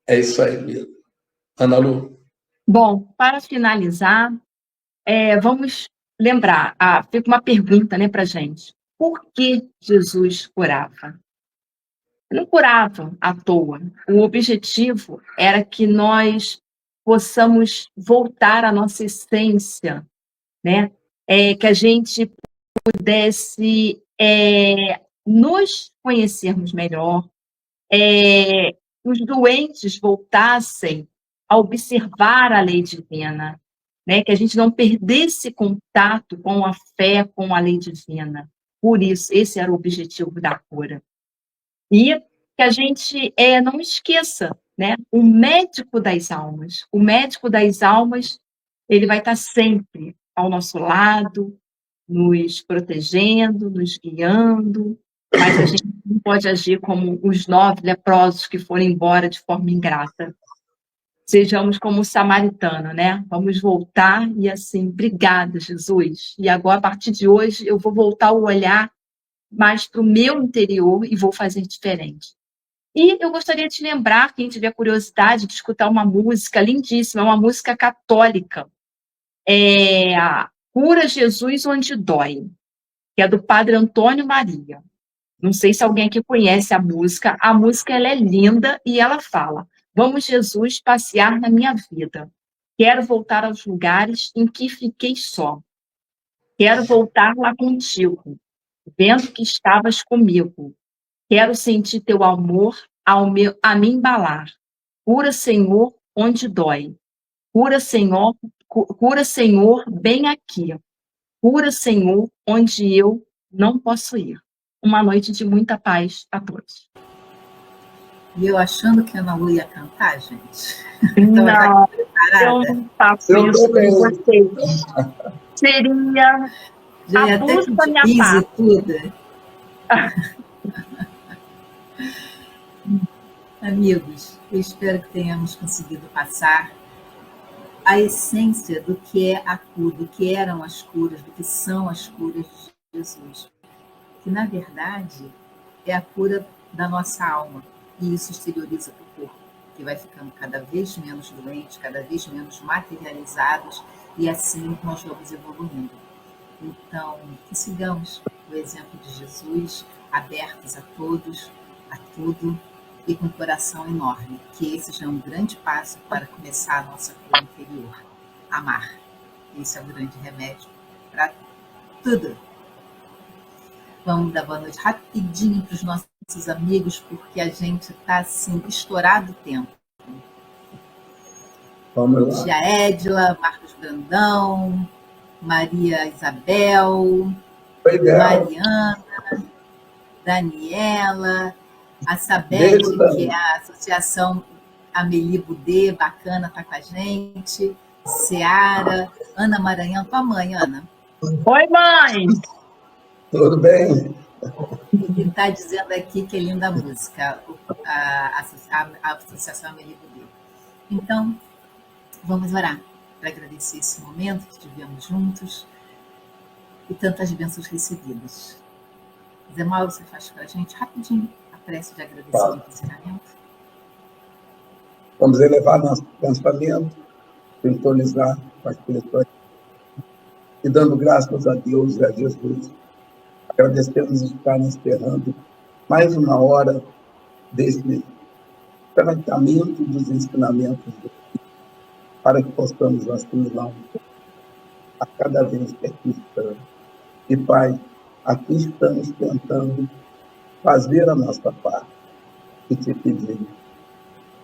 É isso aí, Lila. Ana Lu. Bom, para finalizar, vamos lembrar, fica uma pergunta, né, para a gente. Por que Jesus curava? Ele não curava à toa. O objetivo era que nós possamos voltar à nossa essência, né? Que a gente pudesse nos conhecermos melhor, os doentes voltassem a observar a lei divina, né? Que a gente não perdesse contato com a fé, com a lei divina. Por isso, esse era o objetivo da cura. E que a gente não esqueça, né? O médico das almas, ele vai estar sempre ao nosso lado, nos protegendo, nos guiando, mas a gente não pode agir como os 9 leprosos que foram embora de forma ingrata. Sejamos como o samaritano, né? Vamos voltar e assim, obrigada, Jesus. E agora, a partir de hoje, eu vou voltar o olhar mais para o meu interior e vou fazer diferente. E eu gostaria de lembrar, quem tiver curiosidade, de escutar uma música lindíssima, uma música católica. Cura Jesus onde dói. que é do Padre Antônio Maria. Não sei se alguém aqui conhece a música. A música ela é linda e ela fala: Vamos, Jesus, passear na minha vida. Quero voltar aos lugares em que fiquei só. Quero voltar lá contigo, vendo que estavas comigo. Quero sentir teu amor a me embalar. Cura, Senhor, onde dói. Cura, Senhor, bem aqui. Cura, Senhor, onde eu não posso ir. Uma noite de muita paz a todos. E eu achando que a Ana Lu ia cantar, gente. Então, Não, já preparada. eu não faço Eu isso também. com vocês. Seria Já ia até abuso da pedir minha bis e parte. tudo. Amigos, eu espero que tenhamos conseguido passar a essência do que é a cura, do que eram as curas, do que são as curas de Jesus. Que, na verdade, é a cura da nossa alma. E isso exterioriza para o corpo, que vai ficando cada vez menos doente, cada vez menos materializados, e assim nós vamos evoluindo. Então, que sigamos o exemplo de Jesus, abertos a todos, a tudo, e com um coração enorme. Que esse já é um grande passo para começar a nossa cura interior. Amar. Esse é o grande remédio para tudo. Vamos dar boa noite rapidinho para os nossos amigos, porque a gente está assim, estourado o tempo. Vamos lá. Tia Edila, Marcos Brandão, Maria Isabel, Foi dela. Mariana, Daniela, a Beijo, Sabete, Dani. que é a Associação Amelie Budê, bacana, tá com a gente, Seara, Ana Maranhão, tua mãe, Ana, Oi, mãe! Tudo bem? que está dizendo aqui que é linda a música, a Associação Amelie Budê. Então, vamos orar para agradecer esse momento que tivemos juntos e tantas bênçãos recebidas. Zé Mauro, você faz para a gente rapidinho a prece de agradecimento e ensinamento? Vamos elevar nosso pensamento, sintonizar com a espiritualidade e dando graças a Deus e a Jesus. Agradecemos estar encerrando mais uma hora desse tratamento dos ensinamentos para que possamos assimilar a cada vez que aqui estamos. E, Pai, aqui estamos tentando fazer a nossa parte e te pedir.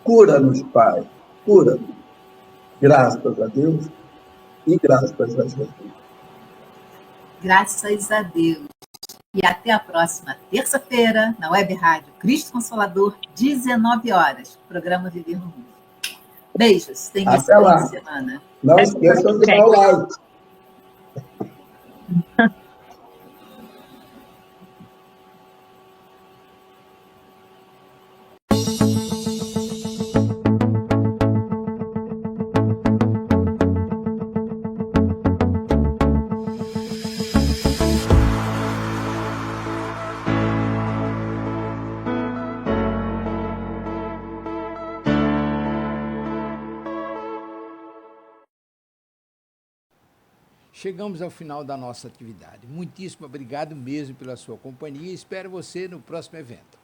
Cura-nos, Pai, cura-nos. Graças a Deus e graças a Jesus. Graças a Deus. E até a próxima terça-feira, na Web Rádio Cristo Consolador, 19 horas. Programa Viver no Mundo. Beijos. Tenha uma Até lá. excelente semana. Não esqueçam de dar o like. Chegamos ao final da nossa atividade. Muitíssimo obrigado mesmo pela sua companhia e espero você no próximo evento.